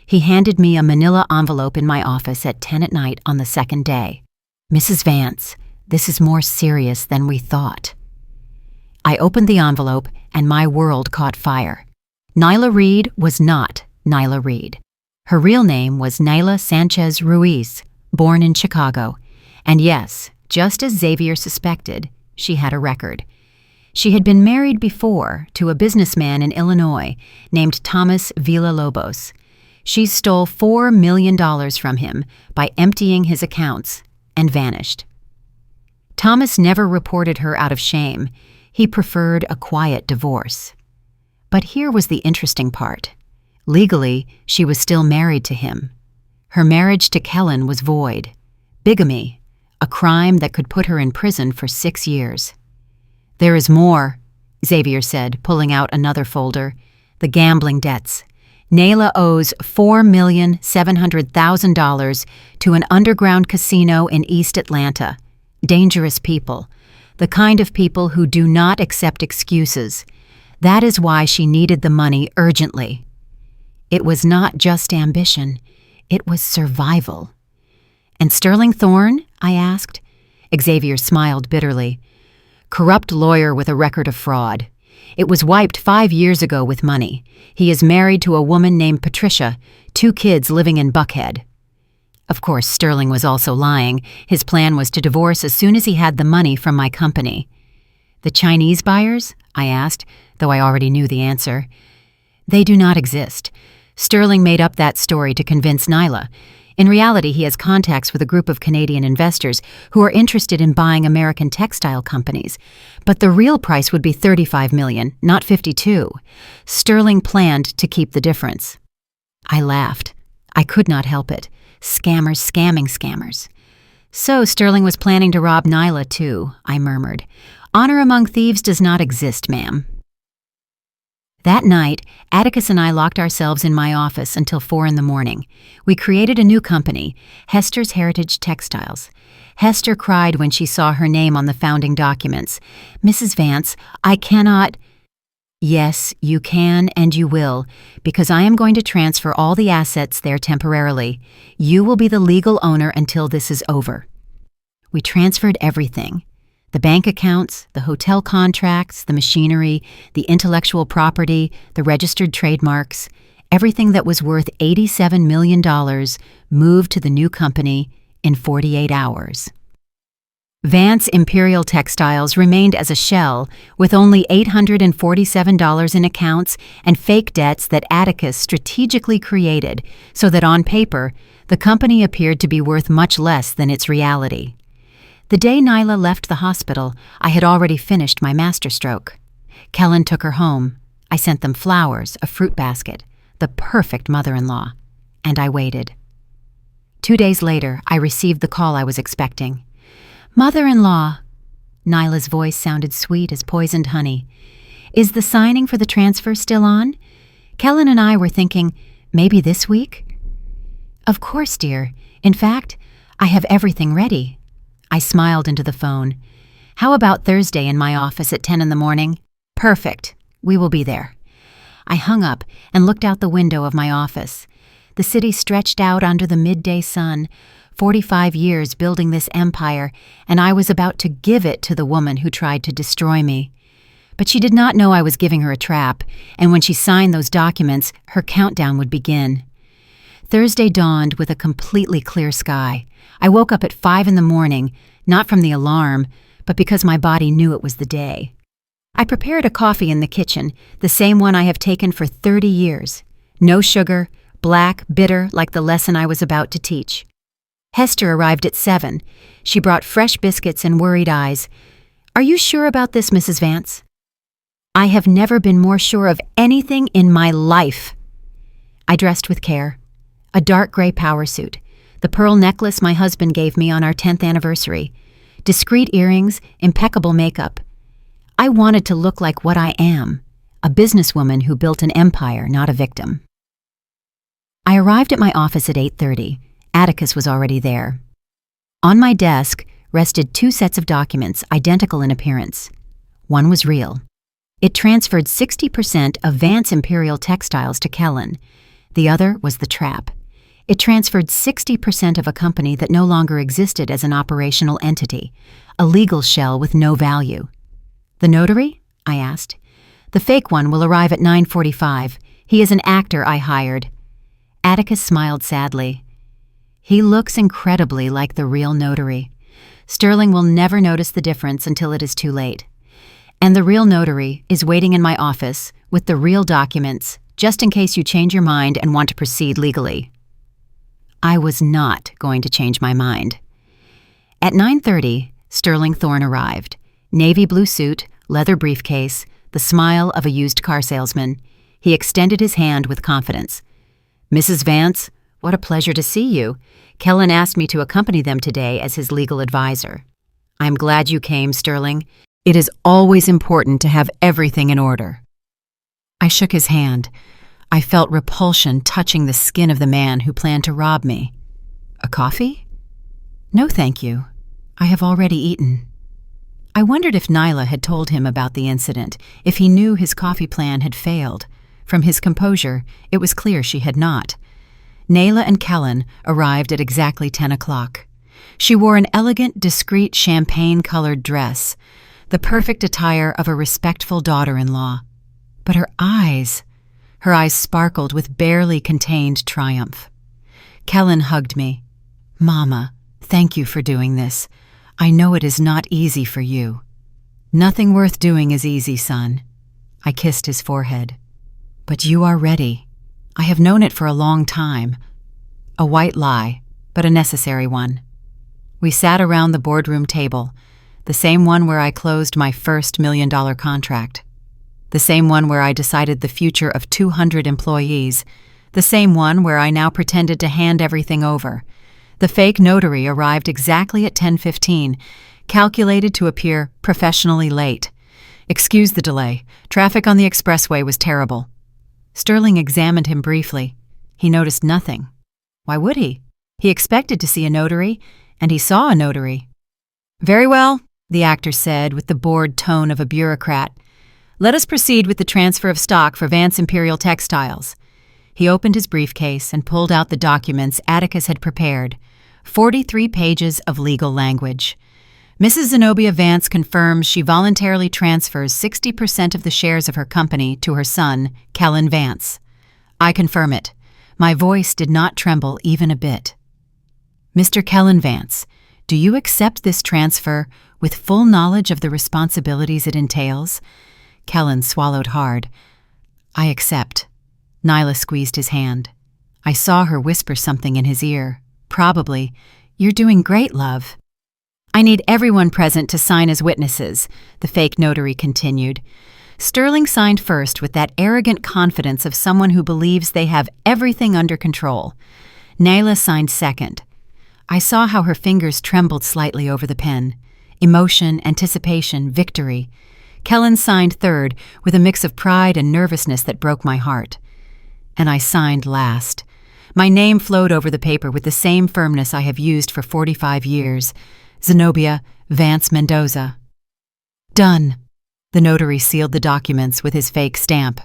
He handed me a manila envelope in my office at 10 at night on the second day. "Mrs. Vance, this is more serious than we thought." I opened the envelope, and my world caught fire. Nyla Reed was not Nyla Reed. Her real name was Nyla Sanchez Ruiz, born in Chicago. And yes, just as Xavier suspected, she had a record. She had been married before to a businessman in Illinois named Thomas Villalobos. She stole $4 million from him by emptying his accounts and vanished. Thomas never reported her out of shame. He preferred a quiet divorce. But here was the interesting part. Legally, she was still married to him. Her marriage to Kellen was void. Bigamy, a crime that could put her in prison for 6 years. "There is more," Xavier said, pulling out another folder. "The gambling debts. Nayla owes $4,700,000 to an underground casino in East Atlanta. Dangerous people. The kind of people who do not accept excuses. That is why she needed the money urgently." It was not just ambition. It was survival. "And Sterling Thorne?" I asked. Xavier smiled bitterly. "Corrupt lawyer with a record of fraud. It was wiped 5 years ago with money. He is married to a woman named Patricia, 2 kids living in Buckhead." Of course, Sterling was also lying. His plan was to divorce as soon as he had the money from my company. The Chinese buyers? I asked, though I already knew the answer. They do not exist. Sterling made up that story to convince Nyla. In reality, he has contacts with a group of Canadian investors who are interested in buying American textile companies. But the real price would be $35 million, not $52. Sterling planned to keep the difference. I laughed. I could not help it. Scammers scamming scammers. So Sterling was planning to rob Nyla too, I murmured. Honor among thieves does not exist, ma'am. That night, Atticus and I locked ourselves in my office until 4 a.m. We created a new company, Hester's Heritage Textiles. Hester cried when she saw her name on the founding documents. Mrs. Vance, I cannot... Yes, you can and you will, because I am going to transfer all the assets there temporarily. You will be the legal owner until this is over. We transferred everything. The bank accounts, the hotel contracts, the machinery, the intellectual property, the registered trademarks, everything that was worth $87 million moved to the new company in 48 hours. Vance Imperial Textiles remained as a shell, with only $847 in accounts and fake debts that Atticus strategically created so that on paper, the company appeared to be worth much less than its reality. The day Nyla left the hospital, I had already finished my masterstroke. Kellen took her home. I sent them flowers, a fruit basket, the perfect mother-in-law, and I waited. 2 days later, I received the call I was expecting. Mother-in-law, Nyla's voice sounded sweet as poisoned honey. Is the signing for the transfer still on? Kellen and I were thinking, maybe this week? Of course, dear. In fact, I have everything ready. I smiled into the phone. How about Thursday in my office at 10 a.m? Perfect. We will be there. I hung up and looked out the window of my office. The city stretched out under the midday sun, 45 years building this empire, and I was about to give it to the woman who tried to destroy me. But she did not know I was giving her a trap, and when she signed those documents, her countdown would begin. Thursday dawned with a completely clear sky. I woke up at 5 a.m, not from the alarm, but because my body knew it was the day. I prepared a coffee in the kitchen, the same one I have taken for 30 years. No sugar, black, bitter, like the lesson I was about to teach. Hester arrived at 7. She brought fresh biscuits and worried eyes. Are you sure about this, Mrs. Vance? I have never been more sure of anything in my life. I dressed with care. A dark gray power suit, the pearl necklace my husband gave me on our 10th anniversary, discreet earrings, impeccable makeup. I wanted to look like what I am, a businesswoman who built an empire, not a victim. I arrived at my office at 8:30. Atticus was already there. On my desk rested 2 sets of documents, identical in appearance. One was real. It transferred 60% of Vance Imperial Textiles to Kellen. The other was the trap. It transferred 60% of a company that no longer existed as an operational entity, a legal shell with no value. The notary? I asked. The fake one will arrive at 9:45. He is an actor I hired. Atticus smiled sadly. He looks incredibly like the real notary. Sterling will never notice the difference until it is too late. And the real notary is waiting in my office with the real documents, just in case you change your mind and want to proceed legally. I was not going to change my mind. At 9:30, Sterling Thorne arrived. Navy blue suit, leather briefcase, the smile of a used car salesman. He extended his hand with confidence. Mrs. Vance, what a pleasure to see you. Kellen asked me to accompany them today as his legal advisor. I'm glad you came, Sterling. It is always important to have everything in order. I shook his hand. I felt repulsion touching the skin of the man who planned to rob me. A coffee? No, thank you. I have already eaten. I wondered if Nyla had told him about the incident, if he knew his coffee plan had failed. From his composure, it was clear she had not. Nyla and Kellen arrived at exactly 10 o'clock. She wore an elegant, discreet, champagne-colored dress, the perfect attire of a respectful daughter-in-law. But her eyes sparkled with barely contained triumph. Kellen hugged me. Mama, thank you for doing this. I know it is not easy for you. Nothing worth doing is easy, son. I kissed his forehead. But you are ready. I have known it for a long time. A white lie, but a necessary one. We sat around the boardroom table, the same one where I closed my first $1 million contract. The same one where I decided the future of 200 employees. The same one where I now pretended to hand everything over. The fake notary arrived exactly at 10:15, calculated to appear professionally late. Excuse the delay. Traffic on the expressway was terrible. Sterling examined him briefly. He noticed nothing. Why would he? He expected to see a notary, and he saw a notary. Very well, the actor said with the bored tone of a bureaucrat. Let us proceed with the transfer of stock for Vance Imperial Textiles. He opened his briefcase and pulled out the documents Atticus had prepared, 43 pages of legal language. Mrs. Zenobia Vance confirms she voluntarily transfers 60% of the shares of her company to her son, Kellen Vance. I confirm it. My voice did not tremble even a bit. Mr. Kellen Vance, do you accept this transfer with full knowledge of the responsibilities it entails? Kellen swallowed hard. I accept. Nyla squeezed his hand. I saw her whisper something in his ear. Probably, "You're doing great, love." I need everyone present to sign as witnesses, the fake notary continued. Sterling signed first with that arrogant confidence of someone who believes they have everything under control. Nyla signed second. I saw how her fingers trembled slightly over the pen. Emotion, anticipation, victory. Kellen signed third with a mix of pride and nervousness that broke my heart. And I signed last. My name flowed over the paper with the same firmness I have used for 45 years. Zenobia Vance Mendoza. Done. The notary sealed the documents with his fake stamp.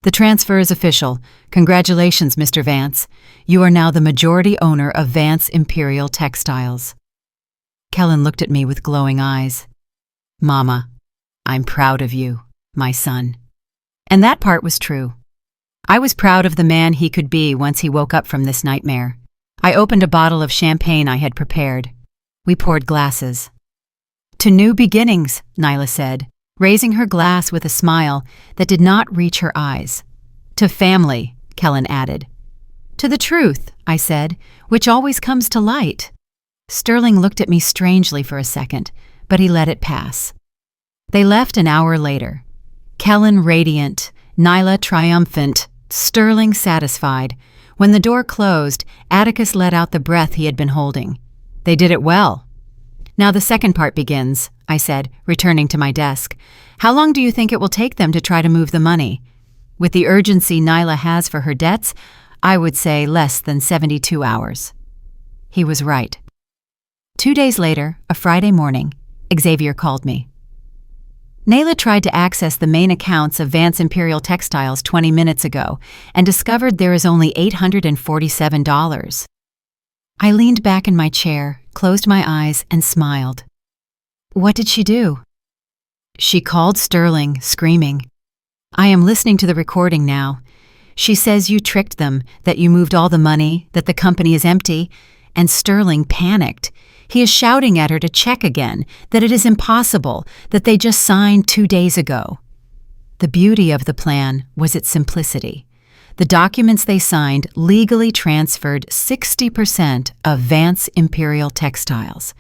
The transfer is official. Congratulations, Mr. Vance. You are now the majority owner of Vance Imperial Textiles. Kellen looked at me with glowing eyes. Mama, I'm proud of you, my son. And that part was true. I was proud of the man he could be once he woke up from this nightmare. I opened a bottle of champagne I had prepared. We poured glasses. To new beginnings, Nyla said, raising her glass with a smile that did not reach her eyes. To family, Kellen added. To the truth, I said, which always comes to light. Sterling looked at me strangely for a second, but he let it pass. They left an hour later. Kellen radiant, Nyla triumphant, Sterling satisfied. When the door closed, Atticus let out the breath he had been holding. They did it well. Now the second part begins, I said, returning to my desk. How long do you think it will take them to try to move the money? With the urgency Nyla has for her debts, I would say less than 72 hours. He was right. 2 days later, a Friday morning, Xavier called me. Nyla tried to access the main accounts of Vance Imperial Textiles 20 minutes ago and discovered there is only $847. I leaned back in my chair, closed my eyes, and smiled. What did she do? She called Sterling, screaming. I am listening to the recording now. She says you tricked them, that you moved all the money, that the company is empty, and Sterling panicked. He is shouting at her to check again, that it is impossible, that they just signed 2 days ago. The beauty of the plan was its simplicity. The documents they signed legally transferred 60% of Vance Imperial Textiles.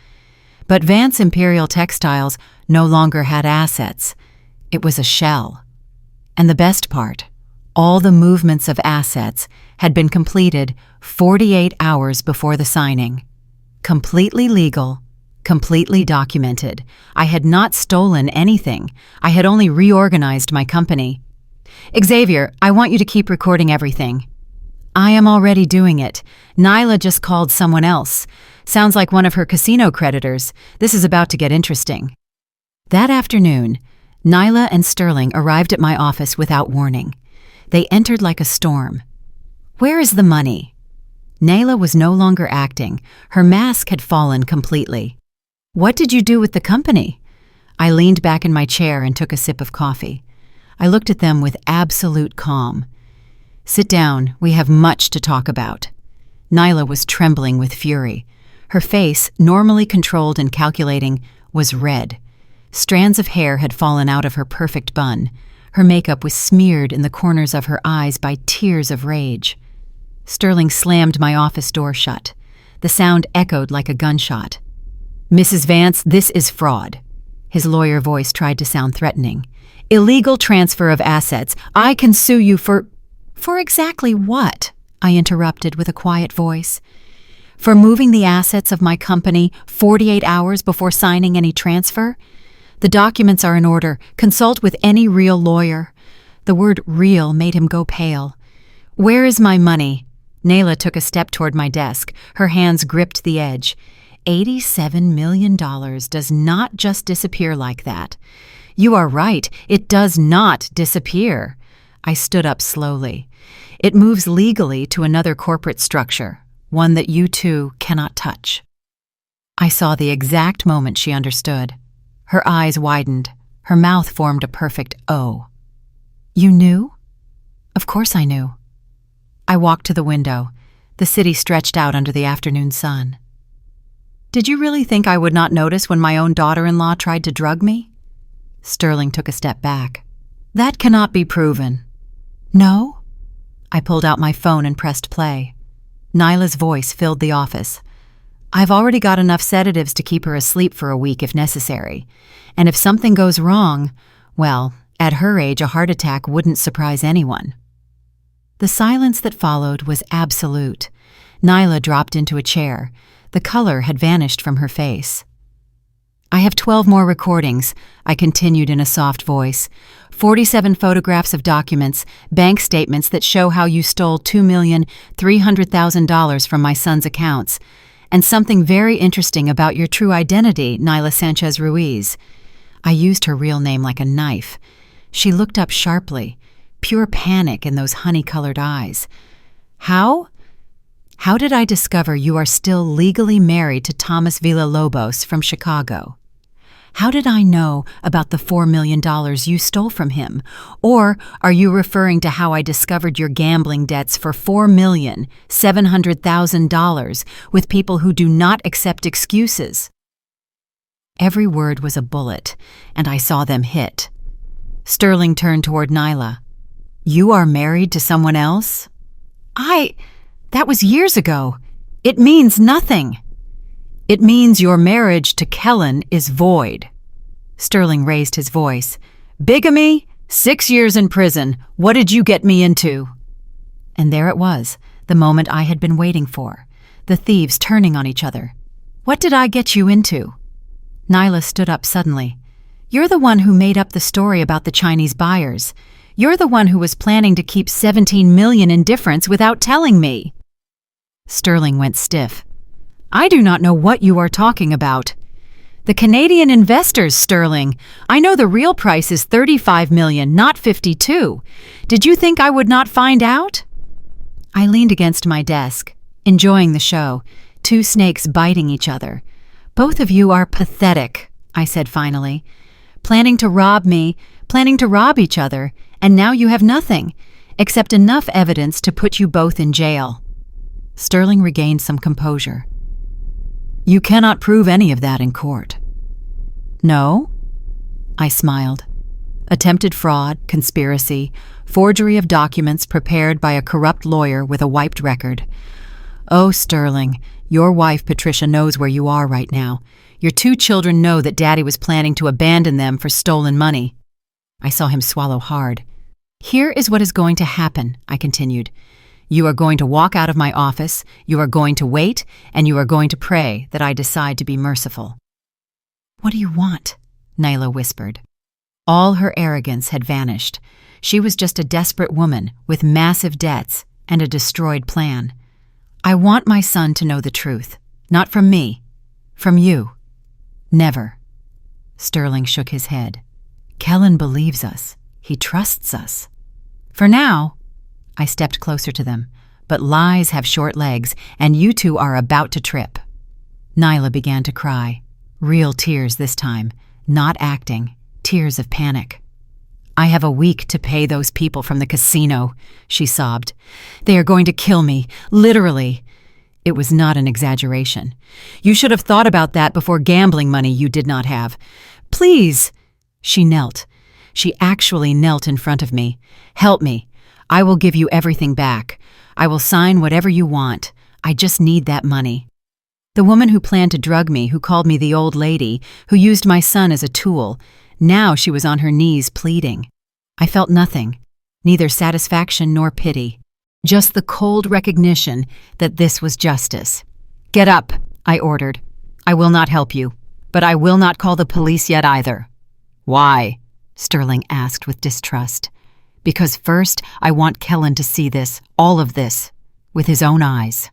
But Vance Imperial Textiles no longer had assets. It was a shell. And the best part, all the movements of assets had been completed 48 hours before the signing. Completely legal, completely documented. I had not stolen anything. I had only reorganized my company. Xavier, I want you to keep recording everything. I am already doing it. Nyla just called someone else. Sounds like one of her casino creditors. This is about to get interesting. That afternoon, Nyla and Sterling arrived at my office without warning. They entered like a storm. Where is the money? Nyla was no longer acting. Her mask had fallen completely. What did you do with the company? I leaned back in my chair and took a sip of coffee. I looked at them with absolute calm. Sit down, we have much to talk about. Nyla was trembling with fury. Her face, normally controlled and calculating, was red. Strands of hair had fallen out of her perfect bun. Her makeup was smeared in the corners of her eyes by tears of rage. Sterling slammed my office door shut. The sound echoed like a gunshot. "Mrs. Vance, this is fraud." His lawyer voice tried to sound threatening. "Illegal transfer of assets. I can sue you for—" "For exactly what?" I interrupted with a quiet voice. "For moving the assets of my company 48 hours before signing any transfer? The documents are in order. Consult with any real lawyer." The word real made him go pale. "Where is my money?" Nayla took a step toward my desk. Her hands gripped the edge. $87 million does not just disappear like that. You are right, it does not disappear. I stood up slowly. It moves legally to another corporate structure, one that you two cannot touch. I saw the exact moment she understood. Her eyes widened. Her mouth formed a perfect O. "You knew?" "Of course I knew." I walked to the window. The city stretched out under the afternoon sun. "Did you really think I would not notice when my own daughter-in-law tried to drug me?" Sterling took a step back. "That cannot be proven." "No?" I pulled out my phone and pressed play. Nyla's voice filled the office. "I've already got enough sedatives to keep her asleep for a week if necessary. And if something goes wrong, well, at her age a heart attack wouldn't surprise anyone." The silence that followed was absolute. Nyla dropped into a chair. The color had vanished from her face. "I have 12 more recordings," I continued in a soft voice. 47 photographs of documents, bank statements that show how you stole $2,300,000 from my son's accounts. And something very interesting about your true identity, Nyla Sanchez Ruiz. I used her real name like a knife. She looked up sharply. Pure panic in those honey-colored eyes. How did I discover you are still legally married to Thomas Villalobos from Chicago? How did I know about the $4 million you stole from him? Or are you referring to how I discovered your gambling debts for $4,700,000 with people who do not accept excuses? Every word was a bullet, and I saw them hit. Sterling turned toward Nyla. "You are married to someone else?" That was years ago. It means nothing." "It means your marriage to Kellen is void." Sterling raised his voice. "Bigamy? 6 years in prison. What did you get me into?" And there it was, the moment I had been waiting for. The thieves turning on each other. "What did I get you into?" Nyla stood up suddenly. "You're the one who made up the story about the Chinese buyers. You're the one who was planning to keep $17 million in difference without telling me." Sterling went stiff. "I do not know what you are talking about." "The Canadian investors, Sterling. I know the real price is $35 million, not $52. Did you think I would not find out?" I leaned against my desk, enjoying the show, two snakes biting each other. "Both of you are pathetic," I said finally. "Planning to rob me, planning to rob each other, and now you have nothing, except enough evidence to put you both in jail." Sterling regained some composure. "You cannot prove any of that in court." "No?" I smiled. Attempted fraud, conspiracy, forgery of documents prepared by a corrupt lawyer with a wiped record. Oh, Sterling, your wife Patricia knows where you are right now. Your 2 children know that Daddy was planning to abandon them for stolen money. I saw him swallow hard. "Here is what is going to happen," I continued. "You are going to walk out of my office, you are going to wait, and you are going to pray that I decide to be merciful." "What do you want?" Nyla whispered. All her arrogance had vanished. She was just a desperate woman with massive debts and a destroyed plan. "I want my son to know the truth. Not from me. From you. Never." Sterling shook his head. "Kellen believes us. He trusts us." "For now." I stepped closer to them. "But lies have short legs, and you two are about to trip." Nyla began to cry. Real tears this time. Not acting. Tears of panic. "I have a week to pay those people from the casino," she sobbed. "They are going to kill me. Literally." It was not an exaggeration. "You should have thought about that before gambling money you did not have. Please. She knelt. She actually knelt in front of me. Help me. I will give you everything back. I will sign whatever you want. I just need that money. The woman who planned to drug me, who called me the old lady, who used my son as a tool, now she was on her knees pleading. I felt nothing, neither satisfaction nor pity, just the cold recognition that this was justice. Get up, I ordered. I will not help you, but I will not call the police yet either. Why? Sterling asked with distrust. Because first I want Kellen to see this, all of this, with his own eyes.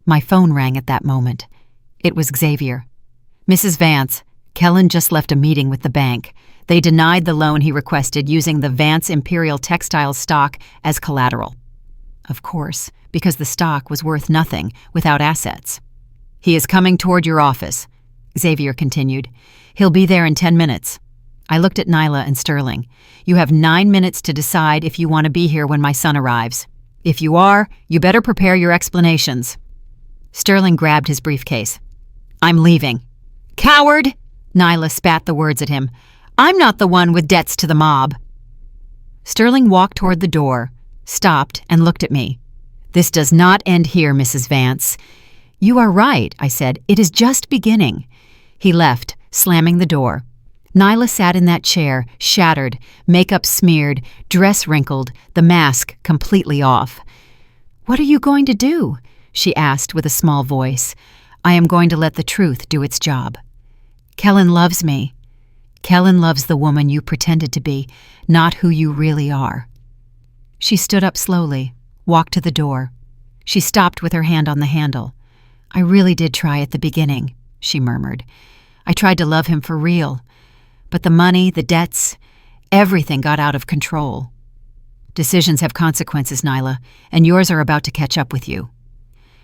My phone rang at that moment. It was Xavier. Mrs. Vance, Kellen just left a meeting with the bank. They denied the loan he requested using the Vance Imperial Textiles stock as collateral. Of course, because the stock was worth nothing without assets. He is coming toward your office, Xavier continued. He'll be there in 10 minutes. I looked at Nyla and Sterling. You have 9 minutes to decide if you want to be here when my son arrives. If you are, you better prepare your explanations. Sterling grabbed his briefcase. I'm leaving. Coward! Nyla spat the words at him. I'm not the one with debts to the mob. Sterling walked toward the door, stopped, and looked at me. This does not end here, Mrs. Vance. You are right, I said. It is just beginning. He left, slamming the door. Nyla sat in that chair, shattered, makeup smeared, dress wrinkled, the mask completely off. What are you going to do? She asked with a small voice. I am going to let the truth do its job. Kellen loves me. Kellen loves the woman you pretended to be, not who you really are. She stood up slowly, walked to the door. She stopped with her hand on the handle. I really did try at the beginning, she murmured. I tried to love him for real. But the money, the debts, everything got out of control. Decisions have consequences, Nyla, and yours are about to catch up with you.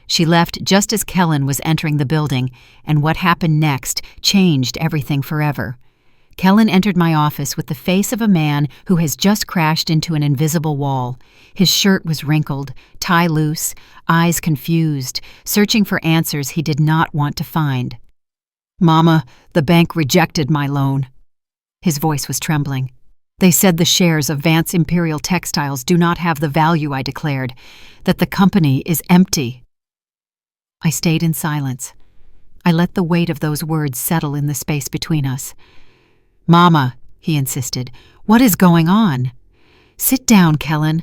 She left just as Kellen was entering the building, and what happened next changed everything forever. Kellen entered my office with the face of a man who has just crashed into an invisible wall. His shirt was wrinkled, tie loose, eyes confused, searching for answers he did not want to find. Mama, the bank rejected my loan. His voice was trembling. They said the shares of Vance Imperial Textiles do not have the value I declared, that the company is empty. I stayed in silence. I let the weight of those words settle in the space between us. Mama, he insisted, what is going on? Sit down, Kellen.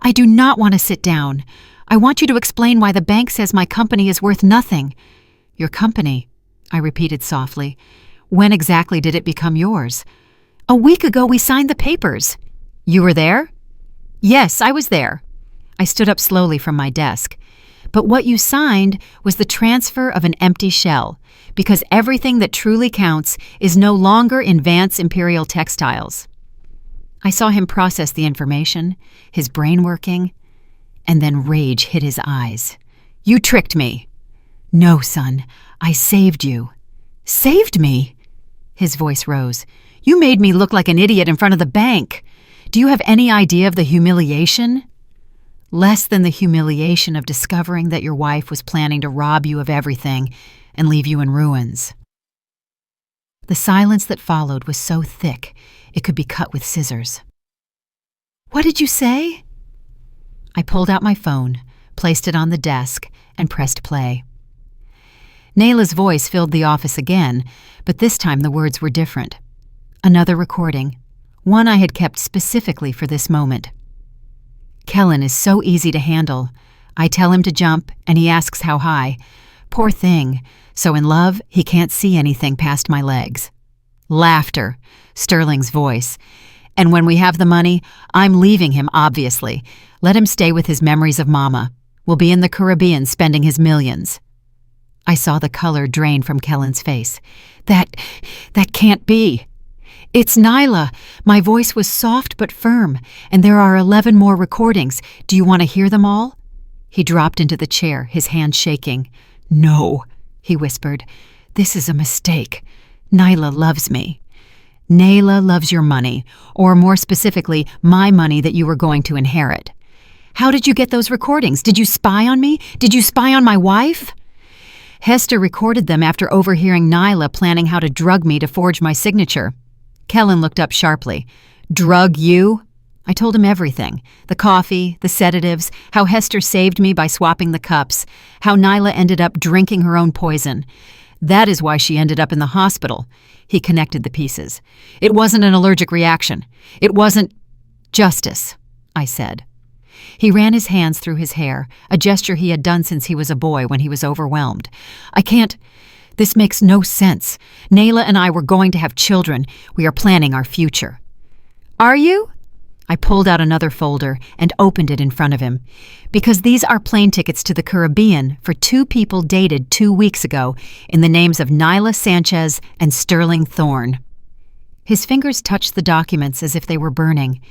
I do not want to sit down. I want you to explain why the bank says my company is worth nothing. Your company, I repeated softly. When exactly did it become yours? A week ago we signed the papers. You were there? Yes, I was there. I stood up slowly from my desk. But what you signed was the transfer of an empty shell, because everything that truly counts is no longer in Vance Imperial Textiles. I saw him process the information, his brain working, and then rage hit his eyes. You tricked me. No, son, I saved you. Saved me? His voice rose. You made me look like an idiot in front of the bank. Do you have any idea of the humiliation? Less than the humiliation of discovering that your wife was planning to rob you of everything and leave you in ruins. The silence that followed was so thick it could be cut with scissors. What did you say? I pulled out my phone, placed it on the desk, and pressed play. Nayla's voice filled the office again, but this time the words were different. Another recording, one I had kept specifically for this moment. Kellen is so easy to handle. I tell him to jump, and he asks how high. Poor thing. So in love, he can't see anything past my legs. Laughter. Sterling's voice. And when we have the money, I'm leaving him, obviously. Let him stay with his memories of Mama. We'll be in the Caribbean spending his millions. I saw the color drain from Kellen's face. That can't be. It's Nyla. My voice was soft but firm, and there are 11 more recordings. Do you want to hear them all? He dropped into the chair, his hand shaking. No, he whispered. This is a mistake. Nyla loves me. Nayla loves your money, or more specifically, my money that you were going to inherit. How did you get those recordings? Did you spy on me? Did you spy on my wife? Hester recorded them after overhearing Nyla planning how to drug me to forge my signature. Kellen looked up sharply. Drug you? I told him everything. The coffee, the sedatives, how Hester saved me by swapping the cups, how Nyla ended up drinking her own poison. That is why she ended up in the hospital. He connected the pieces. It wasn't an allergic reaction. It wasn't justice, I said. He ran his hands through his hair, a gesture he had done since he was a boy when he was overwhelmed. I can't. This makes no sense. Nayla and I were going to have children. We are planning our future. Are you? I pulled out another folder and opened it in front of him. Because these are plane tickets to the Caribbean for 2 people dated 2 weeks ago in the names of Nyla Sanchez and Sterling Thorne. His fingers touched the documents as if they were burning.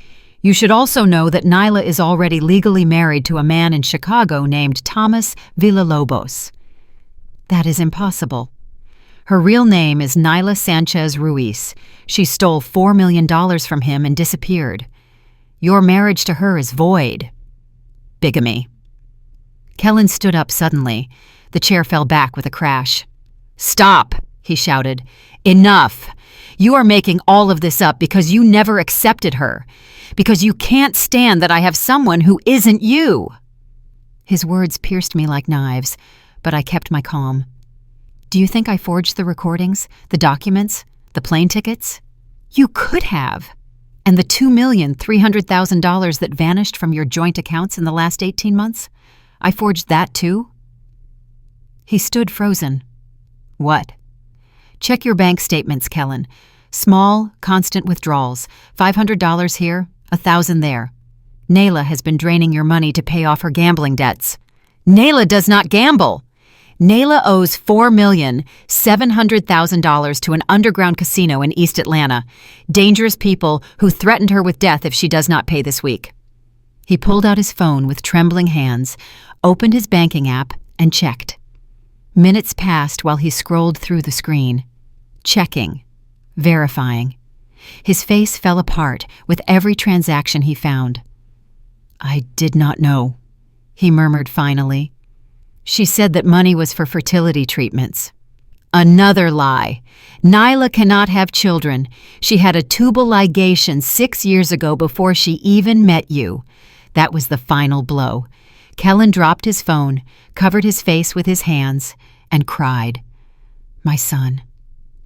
You should also know that Nyla is already legally married to a man in Chicago named Thomas Villalobos. That is impossible. Her real name is Nyla Sanchez Ruiz. She stole $4 million from him and disappeared. Your marriage to her is void. Bigamy. Kellen stood up suddenly. The chair fell back with a crash. Stop, he shouted. Enough. You are making all of this up because you never accepted her. Because you can't stand that I have someone who isn't you. His words pierced me like knives, but I kept my calm. Do you think I forged the recordings, the documents, the plane tickets? You could have. And the $2,300,000 that vanished from your joint accounts in the last 18 months? I forged that too? He stood frozen. What? Check your bank statements, Kellen. Small, constant withdrawals. $500 here, $1,000 there. Nayla has been draining your money to pay off her gambling debts. Nayla does not gamble. Nayla owes $4,700,000 to an underground casino in East Atlanta. Dangerous people who threatened her with death if she does not pay this week. He pulled out his phone with trembling hands, opened his banking app, and checked. Minutes passed while he scrolled through the screen. Checking. Verifying. His face fell apart with every transaction he found. I did not know, he murmured finally. She said that money was for fertility treatments. Another lie. Nyla cannot have children. She had a tubal ligation 6 years ago before she even met you. That was the final blow. Kellen dropped his phone, covered his face with his hands, and cried. My son.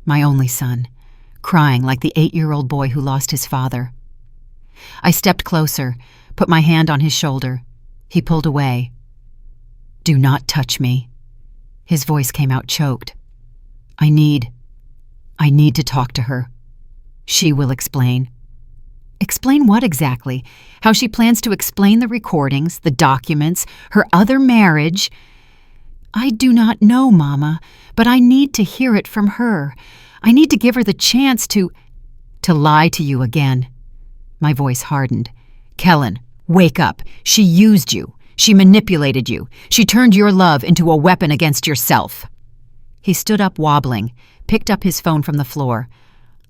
My only son. Crying like the 8-year-old boy who lost his father. I stepped closer, put my hand on his shoulder. He pulled away. Do not touch me. His voice came out choked. I need to talk to her. She will explain. Explain what exactly? How she plans to explain the recordings, the documents, her other marriage? I do not know, Mama, but I need to hear it from her. I need to give her the chance to lie to you again. My voice hardened. Kellen, wake up. She used you. She manipulated you. She turned your love into a weapon against yourself. He stood up wobbling, picked up his phone from the floor.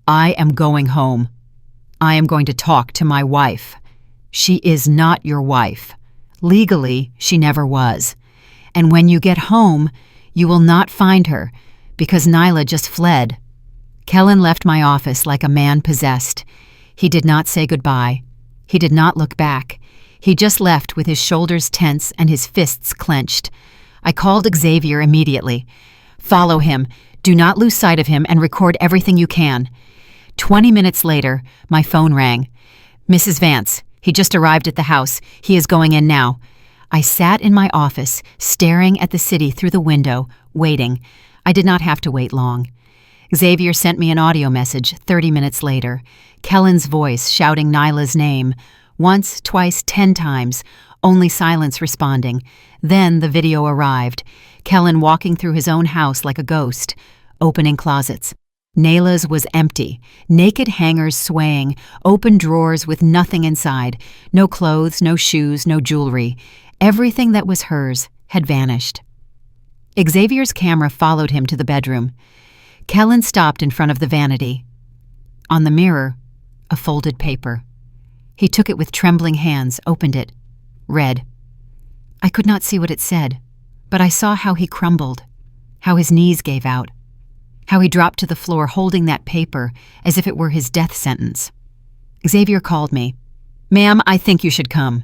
I am going home. I am going to talk to my wife. She is not your wife. Legally, she never was. And when you get home, you will not find her, because Nyla just fled. Kellen left my office like a man possessed. He did not say goodbye. He did not look back. He just left with his shoulders tense and his fists clenched. I called Xavier immediately. Follow him. Do not lose sight of him and record everything you can. 20 minutes later, my phone rang. Mrs. Vance, he just arrived at the house. He is going in now. I sat in my office, staring at the city through the window, waiting. I did not have to wait long. Xavier sent me an audio message 30 minutes later. Kellen's voice shouting Nyla's name. Once, twice, 10 times, only silence responding. Then the video arrived. Kellen walking through his own house like a ghost, opening closets. Nayla's was empty, naked hangers swaying, open drawers with nothing inside, no clothes, no shoes, no jewelry. Everything that was hers had vanished. Xavier's camera followed him to the bedroom. Kellen stopped in front of the vanity. On the mirror, a folded paper. He took it with trembling hands, opened it, read. I could not see what it said, but I saw how he crumbled. how his knees gave out, how he dropped to the floor holding that paper as if it were his death sentence. Xavier called me. "Ma'am, I think you should come."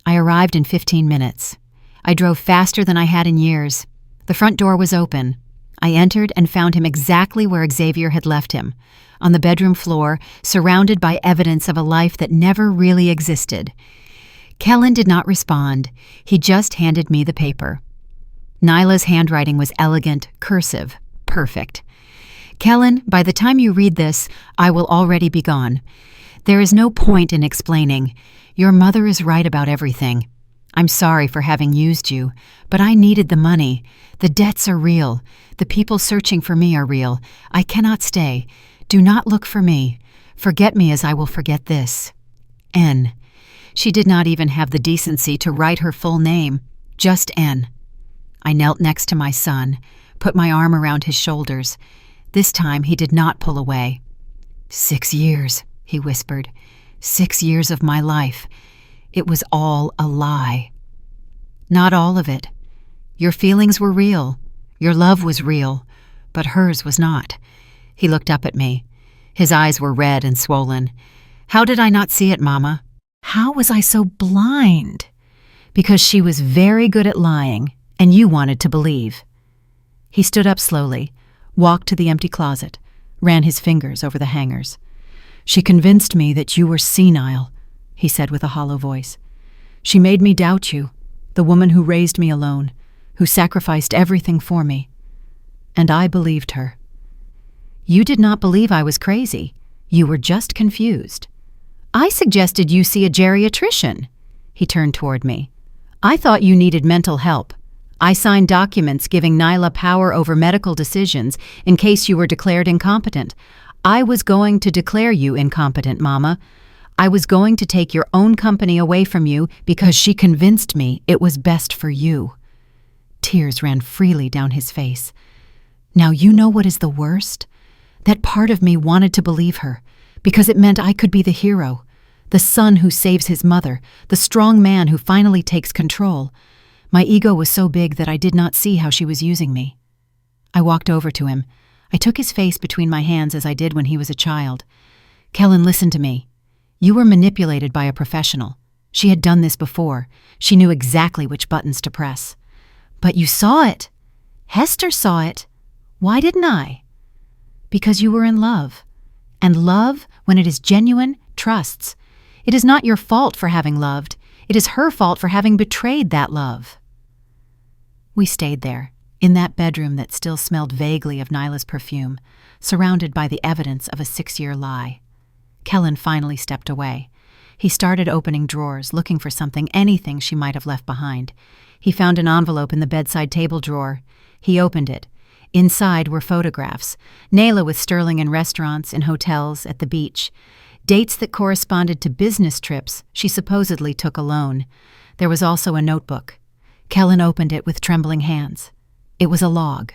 I arrived in 15 minutes. I drove faster than I had in years. The front door was open. I entered and found him exactly where Xavier had left him, on the bedroom floor, surrounded by evidence of a life that never really existed. Kellen did not respond. He just handed me the paper. Nyla's handwriting was elegant, cursive, perfect. "Kellen, by the time you read this, I will already be gone. There is no point in explaining. Your mother is right about everything. I'm sorry for having used you, but I needed the money. The debts are real. The people searching for me are real. I cannot stay. Do not look for me. Forget me as I will forget this. N." She did not even have the decency to write her full name, just N. I knelt next to my son, put my arm around his shoulders. This time he did not pull away. 6 years, he whispered. 6 years of my life. It was all a lie. Not all of it. Your feelings were real. Your love was real, but hers was not. He looked up at me. His eyes were red and swollen. How did I not see it, Mama? How was I so blind? Because she was very good at lying, and you wanted to believe. He stood up slowly, walked to the empty closet, ran his fingers over the hangers. "She convinced me that you were senile," he said with a hollow voice. "She made me doubt you, the woman who raised me alone, who sacrificed everything for me. And I believed her." "You did not believe I was crazy. You were just confused. I suggested you see a geriatrician." He turned toward me. "I thought you needed mental help. I signed documents giving Nyla power over medical decisions in case you were declared incompetent. I was going to declare you incompetent, Mama. I was going to take your own company away from you because she convinced me it was best for you." Tears ran freely down his face. "Now you know what is the worst? That part of me wanted to believe her, because it meant I could be the hero, the son who saves his mother, the strong man who finally takes control. My ego was so big that I did not see how she was using me." I walked over to him. I took his face between my hands as I did when he was a child. "Kellen, listen to me. You were manipulated by a professional. She had done this before. She knew exactly which buttons to press. But you saw it. Hester saw it. Why didn't I? Because you were in love. And love, when it is genuine, trusts. It is not your fault for having loved. It is her fault for having betrayed that love." We stayed there, in that bedroom that still smelled vaguely of Nyla's perfume, surrounded by the evidence of a 6-year lie. Kellen finally stepped away. He started opening drawers, looking for something, anything she might have left behind. He found an envelope in the bedside table drawer. He opened it. Inside were photographs, Nyla with Sterling in restaurants, in hotels, at the beach. Dates that corresponded to business trips she supposedly took alone. There was also a notebook. Kellen opened it with trembling hands. It was a log.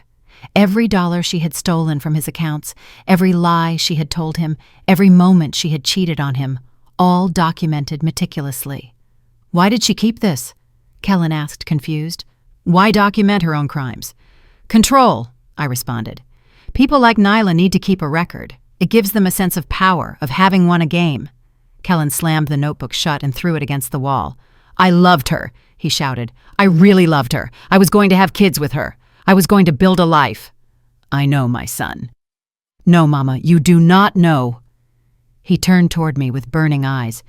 Every dollar she had stolen from his accounts, every lie she had told him, every moment she had cheated on him, all documented meticulously. "Why did she keep this?" Kellen asked, confused. "Why document her own crimes?" "Control," I responded. "People like Nyla need to keep a record. It gives them a sense of power, of having won a game." Kellen slammed the notebook shut and threw it against the wall. "I loved her," he shouted. "I really loved her. I was going to have kids with her. I was going to build a life." "I know, my son." "No, Mama, you do not know." He turned toward me with burning eyes.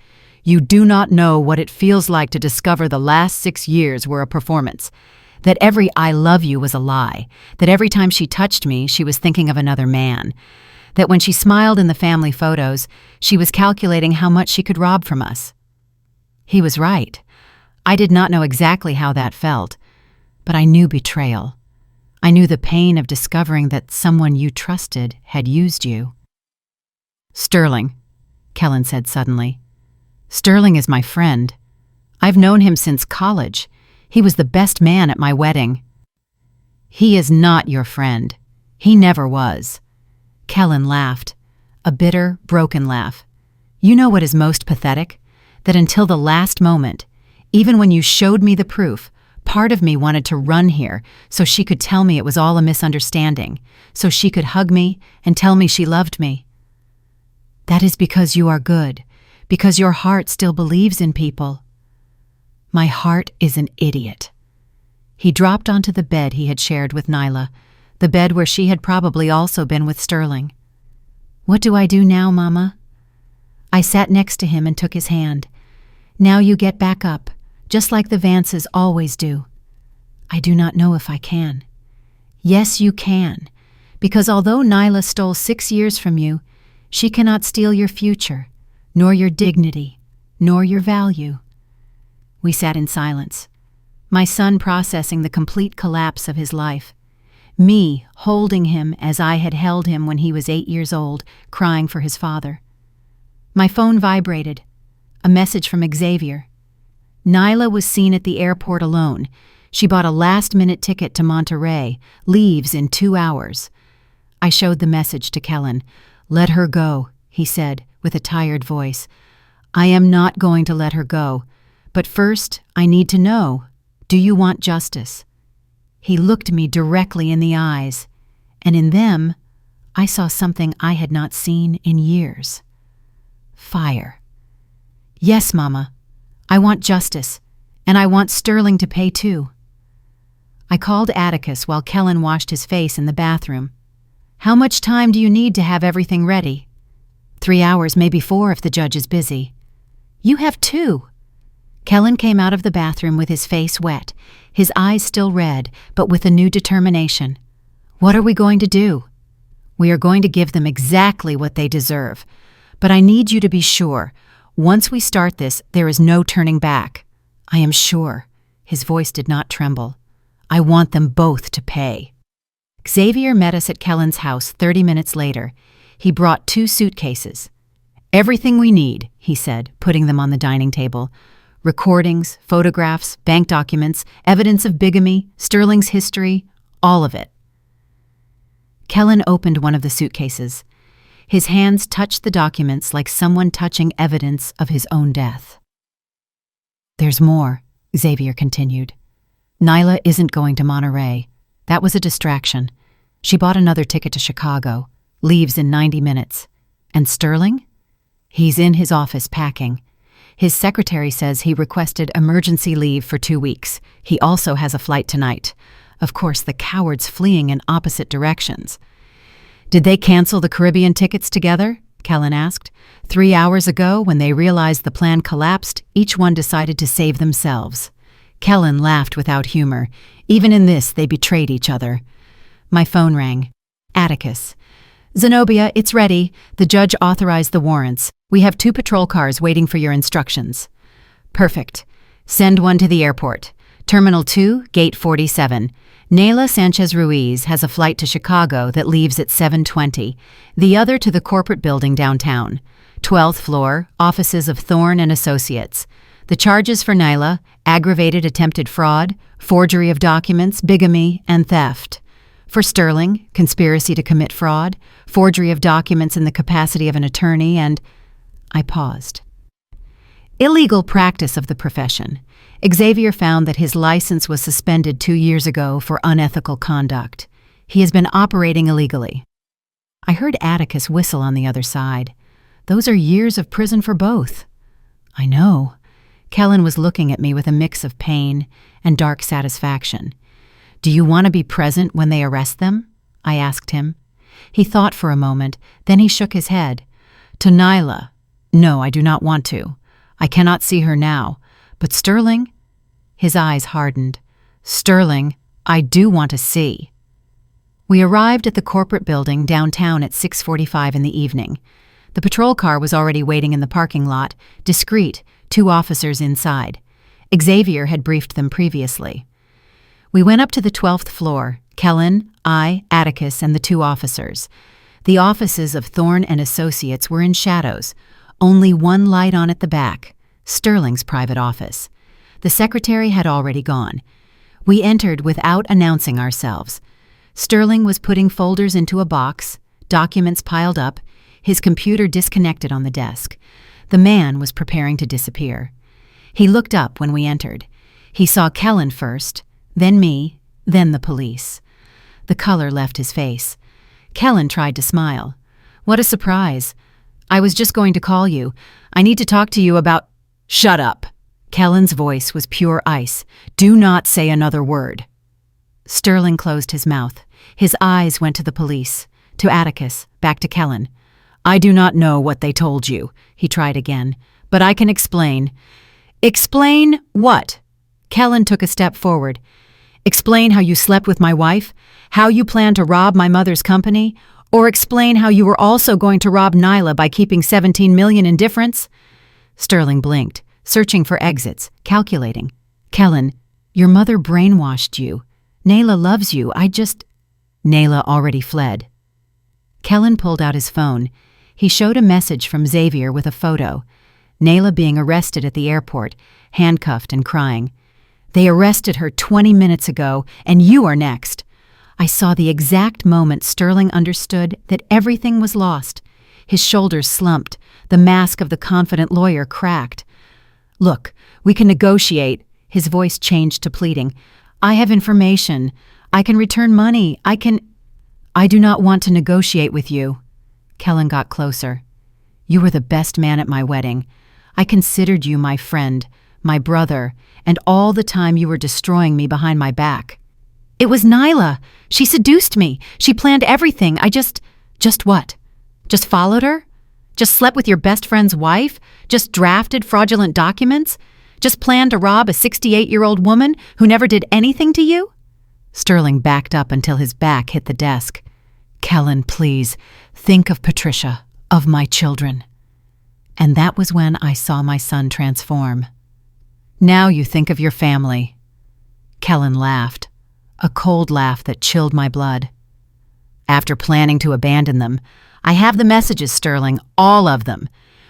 "You do not know what it feels like to discover the last 6 years were a performance. That every 'I love you' was a lie. That every time she touched me, she was thinking of another man. That when she smiled in the family photos, she was calculating how much she could rob from us." He was right. I did not know exactly how that felt, but I knew betrayal. I knew the pain of discovering that someone you trusted had used you. "Sterling," Kellen said suddenly. "Sterling is my friend. I've known him since college. He was the best man at my wedding." "He is not your friend. He never was." Kellen laughed, a bitter, broken laugh. "You know what is most pathetic? That until the last moment, even when you showed me the proof, Part of me wanted to run here so she could tell me it was all a misunderstanding, so she could hug me and tell me she loved me. That is because you are good, because your heart still believes in people. My heart is an idiot. He dropped onto the bed he had shared with Nyla, the bed where she had probably also been with Sterling. What do I do now, Mama? I sat next to him and took his hand. Now you get back up, just like the Vances always do. I do not know if I can. Yes, you can, because although Nyla stole 6 years from you, she cannot steal your future, nor your dignity, nor your value. We sat in silence, my son processing the complete collapse of his life, me holding him as I had held him when he was 8 years old, crying for his father. My phone vibrated. A message from Xavier. Nyla was seen at the airport alone. She bought a last-minute ticket to Monterey, leaves in 2 hours. I showed the message to Kellen. Let her go, he said, with a tired voice. I am not going to let her go. But first, I need to know, do you want justice? He looked me directly in the eyes, and in them, I saw something I had not seen in years. Fire. Yes, Mama. I want justice, and I want Sterling to pay too. I called Atticus while Kellen washed his face in the bathroom. How much time do you need to have everything ready? 3 hours, maybe 4 if the judge is busy. You have 2. Kellen came out of the bathroom with his face wet, his eyes still red, but with a new determination. What are we going to do? We are going to give them exactly what they deserve. But I need you to be sure. Once we start this, there is no turning back. I am sure. His voice did not tremble. I want them both to pay. Xavier met us at Kellen's house 30 minutes later. He brought 2 suitcases. Everything we need, he said, putting them on the dining table. Recordings, photographs, bank documents, evidence of bigamy, Sterling's history, all of it. Kellen opened one of the suitcases. His hands touched the documents like someone touching evidence of his own death. There's more, Xavier continued. Nyla isn't going to Monterey. That was a distraction. She bought another ticket to Chicago, leaves in 90 minutes. And Sterling? He's in his office packing. His secretary says he requested emergency leave for 2 weeks. He also has a flight tonight. Of course, the cowards fleeing in opposite directions. Did they cancel the Caribbean tickets together? Kellen asked. 3 hours ago, when they realized the plan collapsed, each one decided to save themselves. Kellen laughed without humor. Even in this, they betrayed each other. My phone rang. Atticus. Zenobia, it's ready. The judge authorized the warrants. We have 2 patrol cars waiting for your instructions. Perfect. Send one to the airport. Terminal 2, Gate 47. Nayla Sanchez-Ruiz has a flight to Chicago that leaves at 7:20. The other to the corporate building downtown. 12th floor, offices of Thorne and Associates. The charges for Nyla: aggravated attempted fraud, forgery of documents, bigamy, and theft. For Sterling, conspiracy to commit fraud, forgery of documents in the capacity of an attorney, and... I paused. Illegal practice of the profession. Xavier found that his license was suspended 2 years ago for unethical conduct. He has been operating illegally. I heard Atticus whistle on the other side. Those are years of prison for both. I know. Kellen was looking at me with a mix of pain and dark satisfaction. Do you want to be present when they arrest them? I asked him. He thought for a moment, then he shook his head. To Nyla. No, I do not want to. I cannot see her now. But Sterling? His eyes hardened. Sterling, I do want to see. We arrived at the corporate building downtown at 6:45 in the evening. The patrol car was already waiting in the parking lot, discreet, 2 officers inside. Xavier had briefed them previously. We went up to the 12th floor, Kellen, I, Atticus, and the 2 officers. The offices of Thorne and Associates were in shadows, only one light on at the back, Sterling's private office. The secretary had already gone. We entered without announcing ourselves. Sterling was putting folders into a box, documents piled up, his computer disconnected on the desk. The man was preparing to disappear. He looked up when we entered. He saw Kellen first, then me, then the police. The color left his face. Kellen tried to smile. What a surprise. I was just going to call you. I need to talk to you about— Shut up. Kellen's voice was pure ice. Do not say another word. Sterling closed his mouth. His eyes went to the police, to Atticus, back to Kellen. I do not know what they told you, he tried again, but I can explain. Explain what? Kellen took a step forward. Explain how you slept with my wife, how you planned to rob my mother's company, or explain how you were also going to rob Nyla by keeping 17 million in difference? Sterling blinked, searching for exits, calculating. Kellen, your mother brainwashed you. Nyla loves you. Nyla already fled. Kellen pulled out his phone. He showed a message from Xavier with a photo. Nyla being arrested at the airport, handcuffed and crying. They arrested her 20 minutes ago, and you are next. I saw the exact moment Sterling understood that everything was lost. His shoulders slumped. The mask of the confident lawyer cracked. Look, we can negotiate. His voice changed to pleading. I have information. I can return money. I do not want to negotiate with you. Kellen got closer. You were the best man at my wedding. I considered you my friend, my brother, and all the time you were destroying me behind my back. It was Nyla. She seduced me. She planned everything. Just what? Just followed her? Just slept with your best friend's wife? Just drafted fraudulent documents? Just planned to rob a 68-year-old woman who never did anything to you? Sterling backed up until his back hit the desk. Kellen, please, think of Patricia, of my children. And that was when I saw my son transform. Now you think of your family. Kellen laughed, a cold laugh that chilled my blood. After planning to abandon them, I have the messages, Sterling, all of them,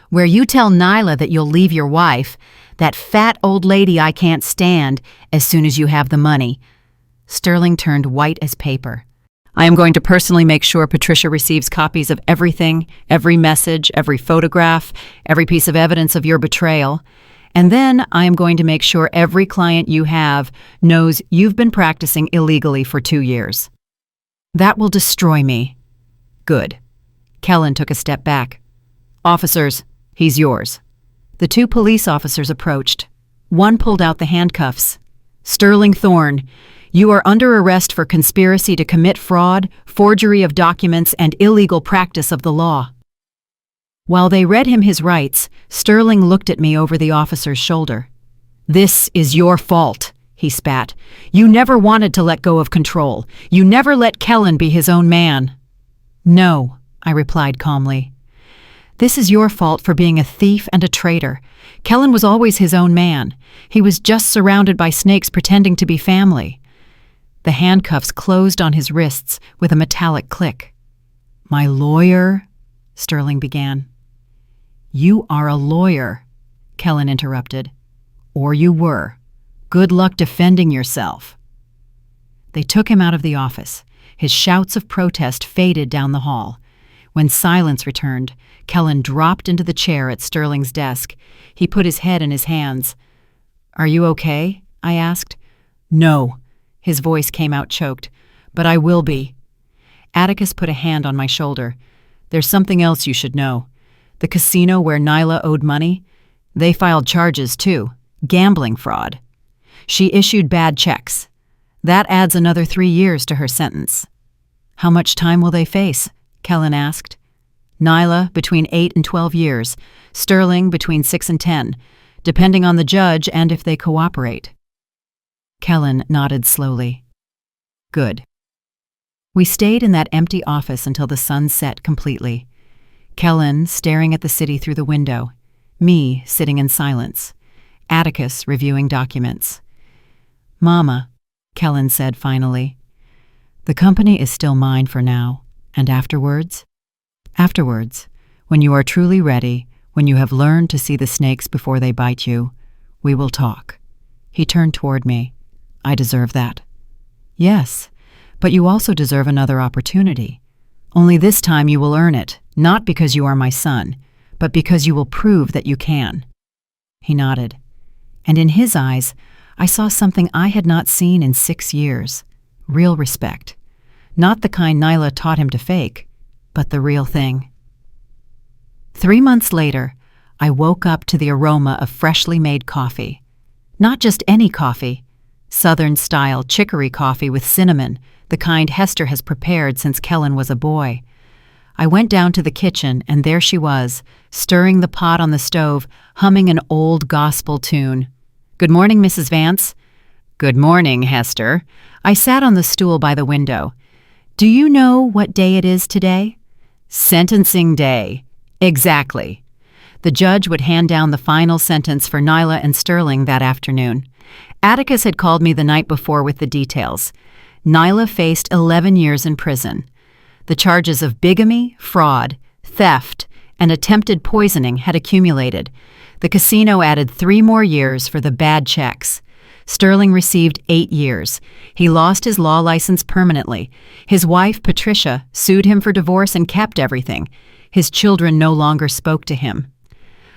where you tell Nyla that you'll leave your wife, that fat old lady I can't stand, as soon as you have the money. Sterling turned white as paper. I am going to personally make sure Patricia receives copies of everything, every message, every photograph, every piece of evidence of your betrayal. And then I am going to make sure every client you have knows you've been practicing illegally for 2 years. That will destroy me. Good. Kellen took a step back. Officers, he's yours. The 2 police officers approached. One pulled out the handcuffs. Sterling Thorne, you are under arrest for conspiracy to commit fraud, forgery of documents, and illegal practice of the law. While they read him his rights, Sterling looked at me over the officer's shoulder. This is your fault, he spat. You never wanted to let go of control. You never let Kellen be his own man. No, I replied calmly. This is your fault for being a thief and a traitor. Kellen was always his own man. He was just surrounded by snakes pretending to be family. The handcuffs closed on his wrists with a metallic click. My lawyer, Sterling began. You are a lawyer, Kellen interrupted. Or you were. Good luck defending yourself. They took him out of the office. His shouts of protest faded down the hall. When silence returned, Kellen dropped into the chair at Sterling's desk. He put his head in his hands. Are you okay? I asked. No. His voice came out choked. But I will be. Atticus put a hand on my shoulder. There's something else you should know. The casino where Nyla owed money, they filed charges too. Gambling fraud. She issued bad checks. That adds another 3 years to her sentence. How much time will they face? Kellen asked. Nyla between 8 and 12 years. Sterling between 6 and 10, depending on the judge and if they cooperate. Kellen nodded slowly. Good. We stayed in that empty office until the sun set completely. Kellen staring at the city through the window, me sitting in silence, Atticus reviewing documents. Mama, Kellen said finally, the company is still mine for now, and afterwards? Afterwards, when you are truly ready, when you have learned to see the snakes before they bite you, we will talk. He turned toward me. I deserve that. Yes, but you also deserve another opportunity. Only this time you will earn it, not because you are my son, but because you will prove that you can. He nodded, and in his eyes, I saw something I had not seen in 6 years. Real respect. Not the kind Nyla taught him to fake, but the real thing. 3 months later, I woke up to the aroma of freshly made coffee. Not just any coffee. Southern-style chicory coffee with cinnamon, the kind Hester has prepared since Kellen was a boy. I went down to the kitchen, and there she was, stirring the pot on the stove, humming an old gospel tune. "Good morning, Mrs. Vance." "Good morning, Hester." I sat on the stool by the window. "Do you know what day it is today?" "Sentencing day." "Exactly." The judge would hand down the final sentence for Nyla and Sterling that afternoon. Atticus had called me the night before with the details. Nyla faced 11 years in prison. The charges of bigamy, fraud, theft, and attempted poisoning had accumulated. The casino added 3 more years for the bad checks. Sterling received 8 years. He lost his law license permanently. His wife, Patricia, sued him for divorce and kept everything. His children no longer spoke to him.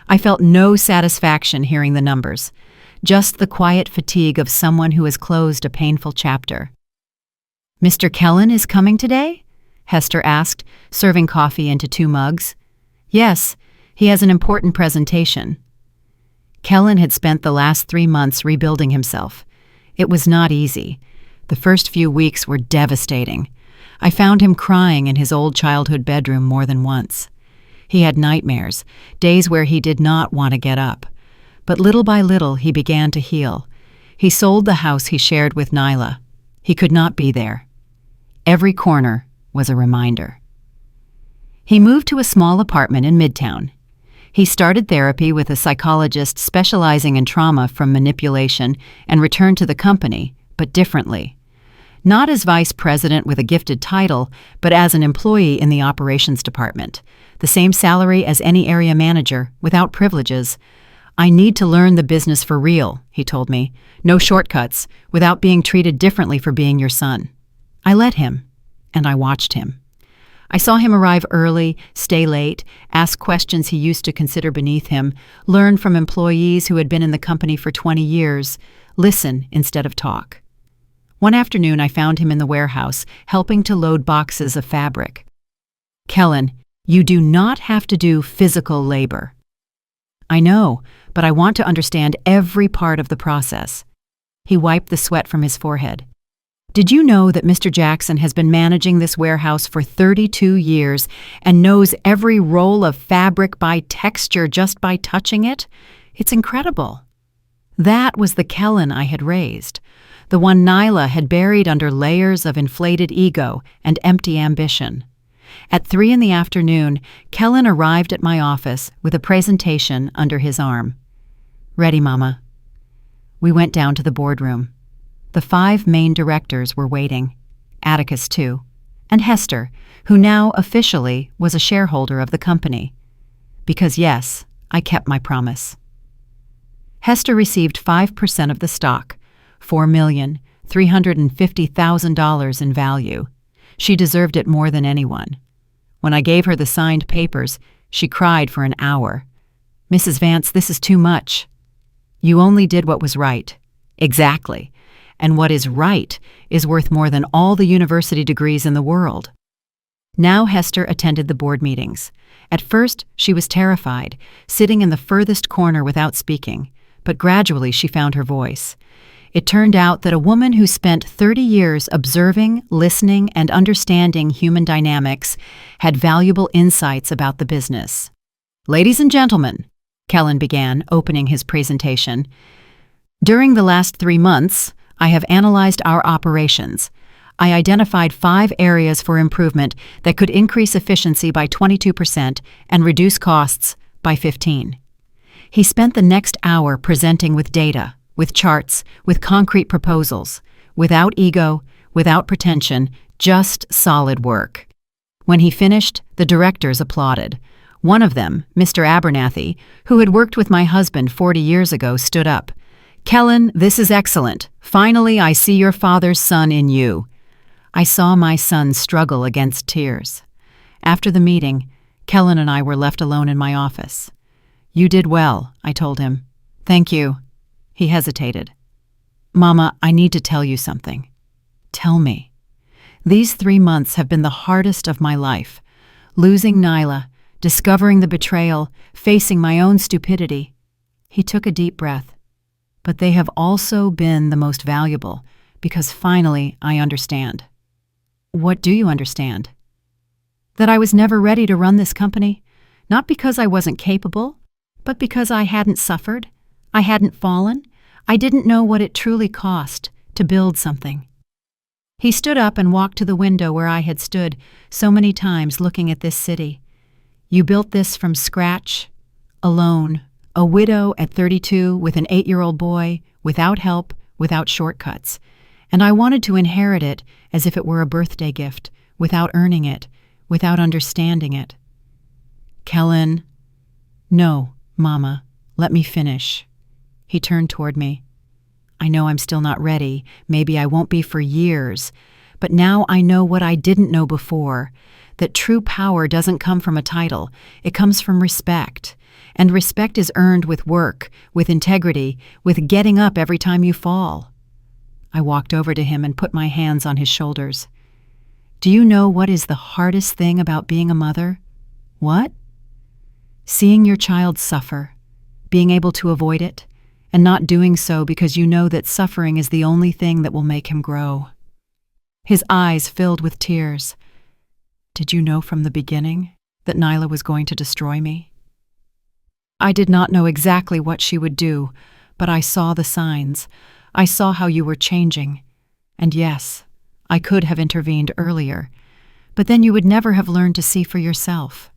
I felt no satisfaction hearing the numbers, just the quiet fatigue of someone who has closed a painful chapter. "Mr. Kellen is coming today?" Hester asked, serving coffee into 2 mugs. "Yes, he has an important presentation." Kellen had spent the last 3 months rebuilding himself. It was not easy. The first few weeks were devastating. I found him crying in his old childhood bedroom more than once. He had nightmares, days where he did not want to get up. But little by little he began to heal. He sold the house he shared with Nyla. He could not be there. Every corner was a reminder. He moved to a small apartment in Midtown. He started therapy with a psychologist specializing in trauma from manipulation and returned to the company, but differently. Not as vice president with a gifted title, but as an employee in the operations department. The same salary as any area manager, without privileges. "I need to learn the business for real," he told me. "No shortcuts, without being treated differently for being your son." I let him, and I watched him. I saw him arrive early, stay late, ask questions he used to consider beneath him, learn from employees who had been in the company for 20 years, listen instead of talk. One afternoon I found him in the warehouse, helping to load boxes of fabric. "Kellen, you do not have to do physical labor." "I know, but I want to understand every part of the process." He wiped the sweat from his forehead. "Did you know that Mr. Jackson has been managing this warehouse for 32 years and knows every roll of fabric by texture just by touching it? It's incredible." That was the Kellen I had raised, the one Nyla had buried under layers of inflated ego and empty ambition. At 3 in the afternoon, Kellen arrived at my office with a presentation under his arm. "Ready, Mama." We went down to the boardroom. The 5 main directors were waiting, Atticus too, and Hester, who now officially was a shareholder of the company. Because yes, I kept my promise. Hester received 5% of the stock, $4,350,000 in value. She deserved it more than anyone. When I gave her the signed papers, she cried for an hour. "Mrs. Vance, this is too much." "You only did what was right." "Exactly. And what is right is worth more than all the university degrees in the world." Now Hester attended the board meetings. At first, she was terrified, sitting in the furthest corner without speaking, but gradually she found her voice. It turned out that a woman who spent 30 years observing, listening, and understanding human dynamics had valuable insights about the business. "Ladies and gentlemen," Kellen began, opening his presentation, "during the last 3 months, I have analyzed our operations. I identified 5 areas for improvement that could increase efficiency by 22% and reduce costs by 15%. He spent the next hour presenting with data, with charts, with concrete proposals, without ego, without pretension, just solid work. When he finished, the directors applauded. One of them, Mr. Abernathy, who had worked with my husband 40 years ago, stood up. "Kellen, this is excellent. Finally, I see your father's son in you." I saw my son struggle against tears. After the meeting, Kellen and I were left alone in my office. "You did well," I told him. "Thank you." He hesitated. Mama, I need to tell you something. Tell me. These 3 months have been the hardest of my life. Losing Nyla, discovering the betrayal, facing my own stupidity. He took a deep breath. But they have also been the most valuable, because finally I understand. What do you understand? That I was never ready to run this company, not because I wasn't capable, but because I hadn't suffered, I hadn't fallen, I didn't know what it truly cost to build something. He stood up and walked to the window where I had stood so many times looking at this city. You built this from scratch, alone, a widow at 32 with an 8-year-old boy, without help, without shortcuts. And I wanted to inherit it as if it were a birthday gift, without earning it, without understanding it. Kellen. No, Mama, let me finish. He turned toward me. I know I'm still not ready, maybe I won't be for years, but now I know what I didn't know before, that true power doesn't come from a title, it comes from respect. And respect is earned with work, with integrity, with getting up every time you fall. I walked over to him and put my hands on his shoulders. Do you know what is the hardest thing about being a mother? What? Seeing your child suffer, being able to avoid it, and not doing so because you know that suffering is the only thing that will make him grow. His eyes filled with tears. Did you know from the beginning that Nyla was going to destroy me? I did not know exactly what she would do, but I saw the signs. I saw how you were changing. And yes, I could have intervened earlier, but then you would never have learned to see for yourself.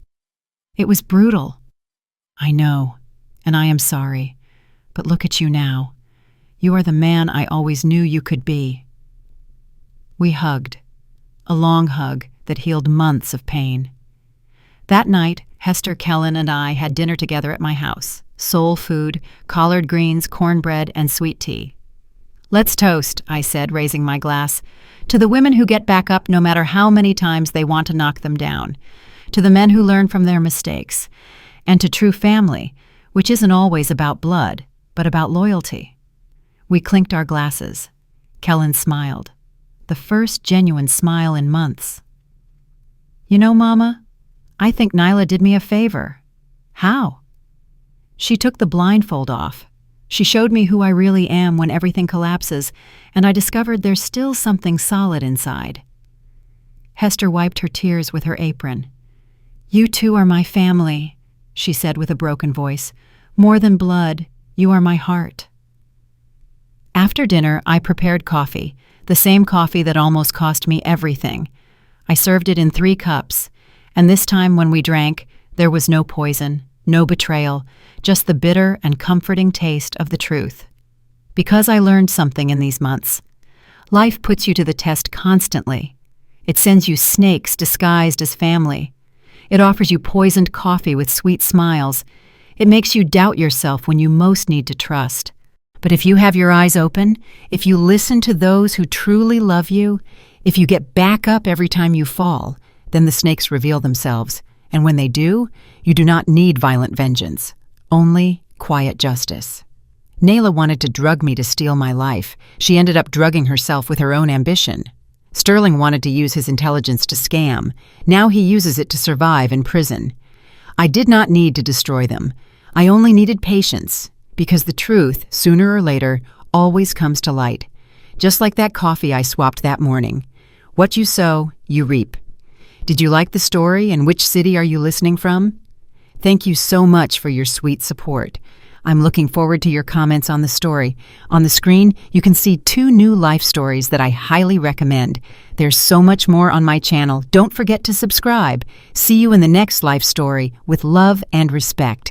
It was brutal. I know, and I am sorry. But look at you now. You are the man I always knew you could be. We hugged, a long hug that healed months of pain. That night, Hester, Kellen, and I had dinner together at my house. Soul food, collard greens, cornbread, and sweet tea. Let's toast, I said, raising my glass, to the women who get back up no matter how many times they want to knock them down, to the men who learn from their mistakes, and to true family, which isn't always about blood, but about loyalty. We clinked our glasses. Kellen smiled. The first genuine smile in months. You know, Mama, I think Nyla did me a favor. How? She took the blindfold off. She showed me who I really am when everything collapses, and I discovered there's still something solid inside. Hester wiped her tears with her apron. You two are my family, she said with a broken voice. More than blood. You are my heart. After dinner, I prepared coffee, the same coffee that almost cost me everything. I served it in 3 cups, and this time when we drank, there was no poison, no betrayal, just the bitter and comforting taste of the truth. Because I learned something in these months. Life puts you to the test constantly. It sends you snakes disguised as family. It offers you poisoned coffee with sweet smiles. It makes you doubt yourself when you most need to trust. But if you have your eyes open, if you listen to those who truly love you, if you get back up every time you fall, then the snakes reveal themselves. And when they do, you do not need violent vengeance, only quiet justice. Nyla wanted to drug me to steal my life. She ended up drugging herself with her own ambition. Sterling wanted to use his intelligence to scam. Now he uses it to survive in prison. I did not need to destroy them. I only needed patience, because the truth, sooner or later, always comes to light. Just like that coffee I swapped that morning. What you sow, you reap. Did you like the story, and which city are you listening from? Thank you so much for your sweet support. I'm looking forward to your comments on the story. On the screen, you can see 2 new life stories that I highly recommend. There's so much more on my channel. Don't forget to subscribe. See you in the next life story with love and respect.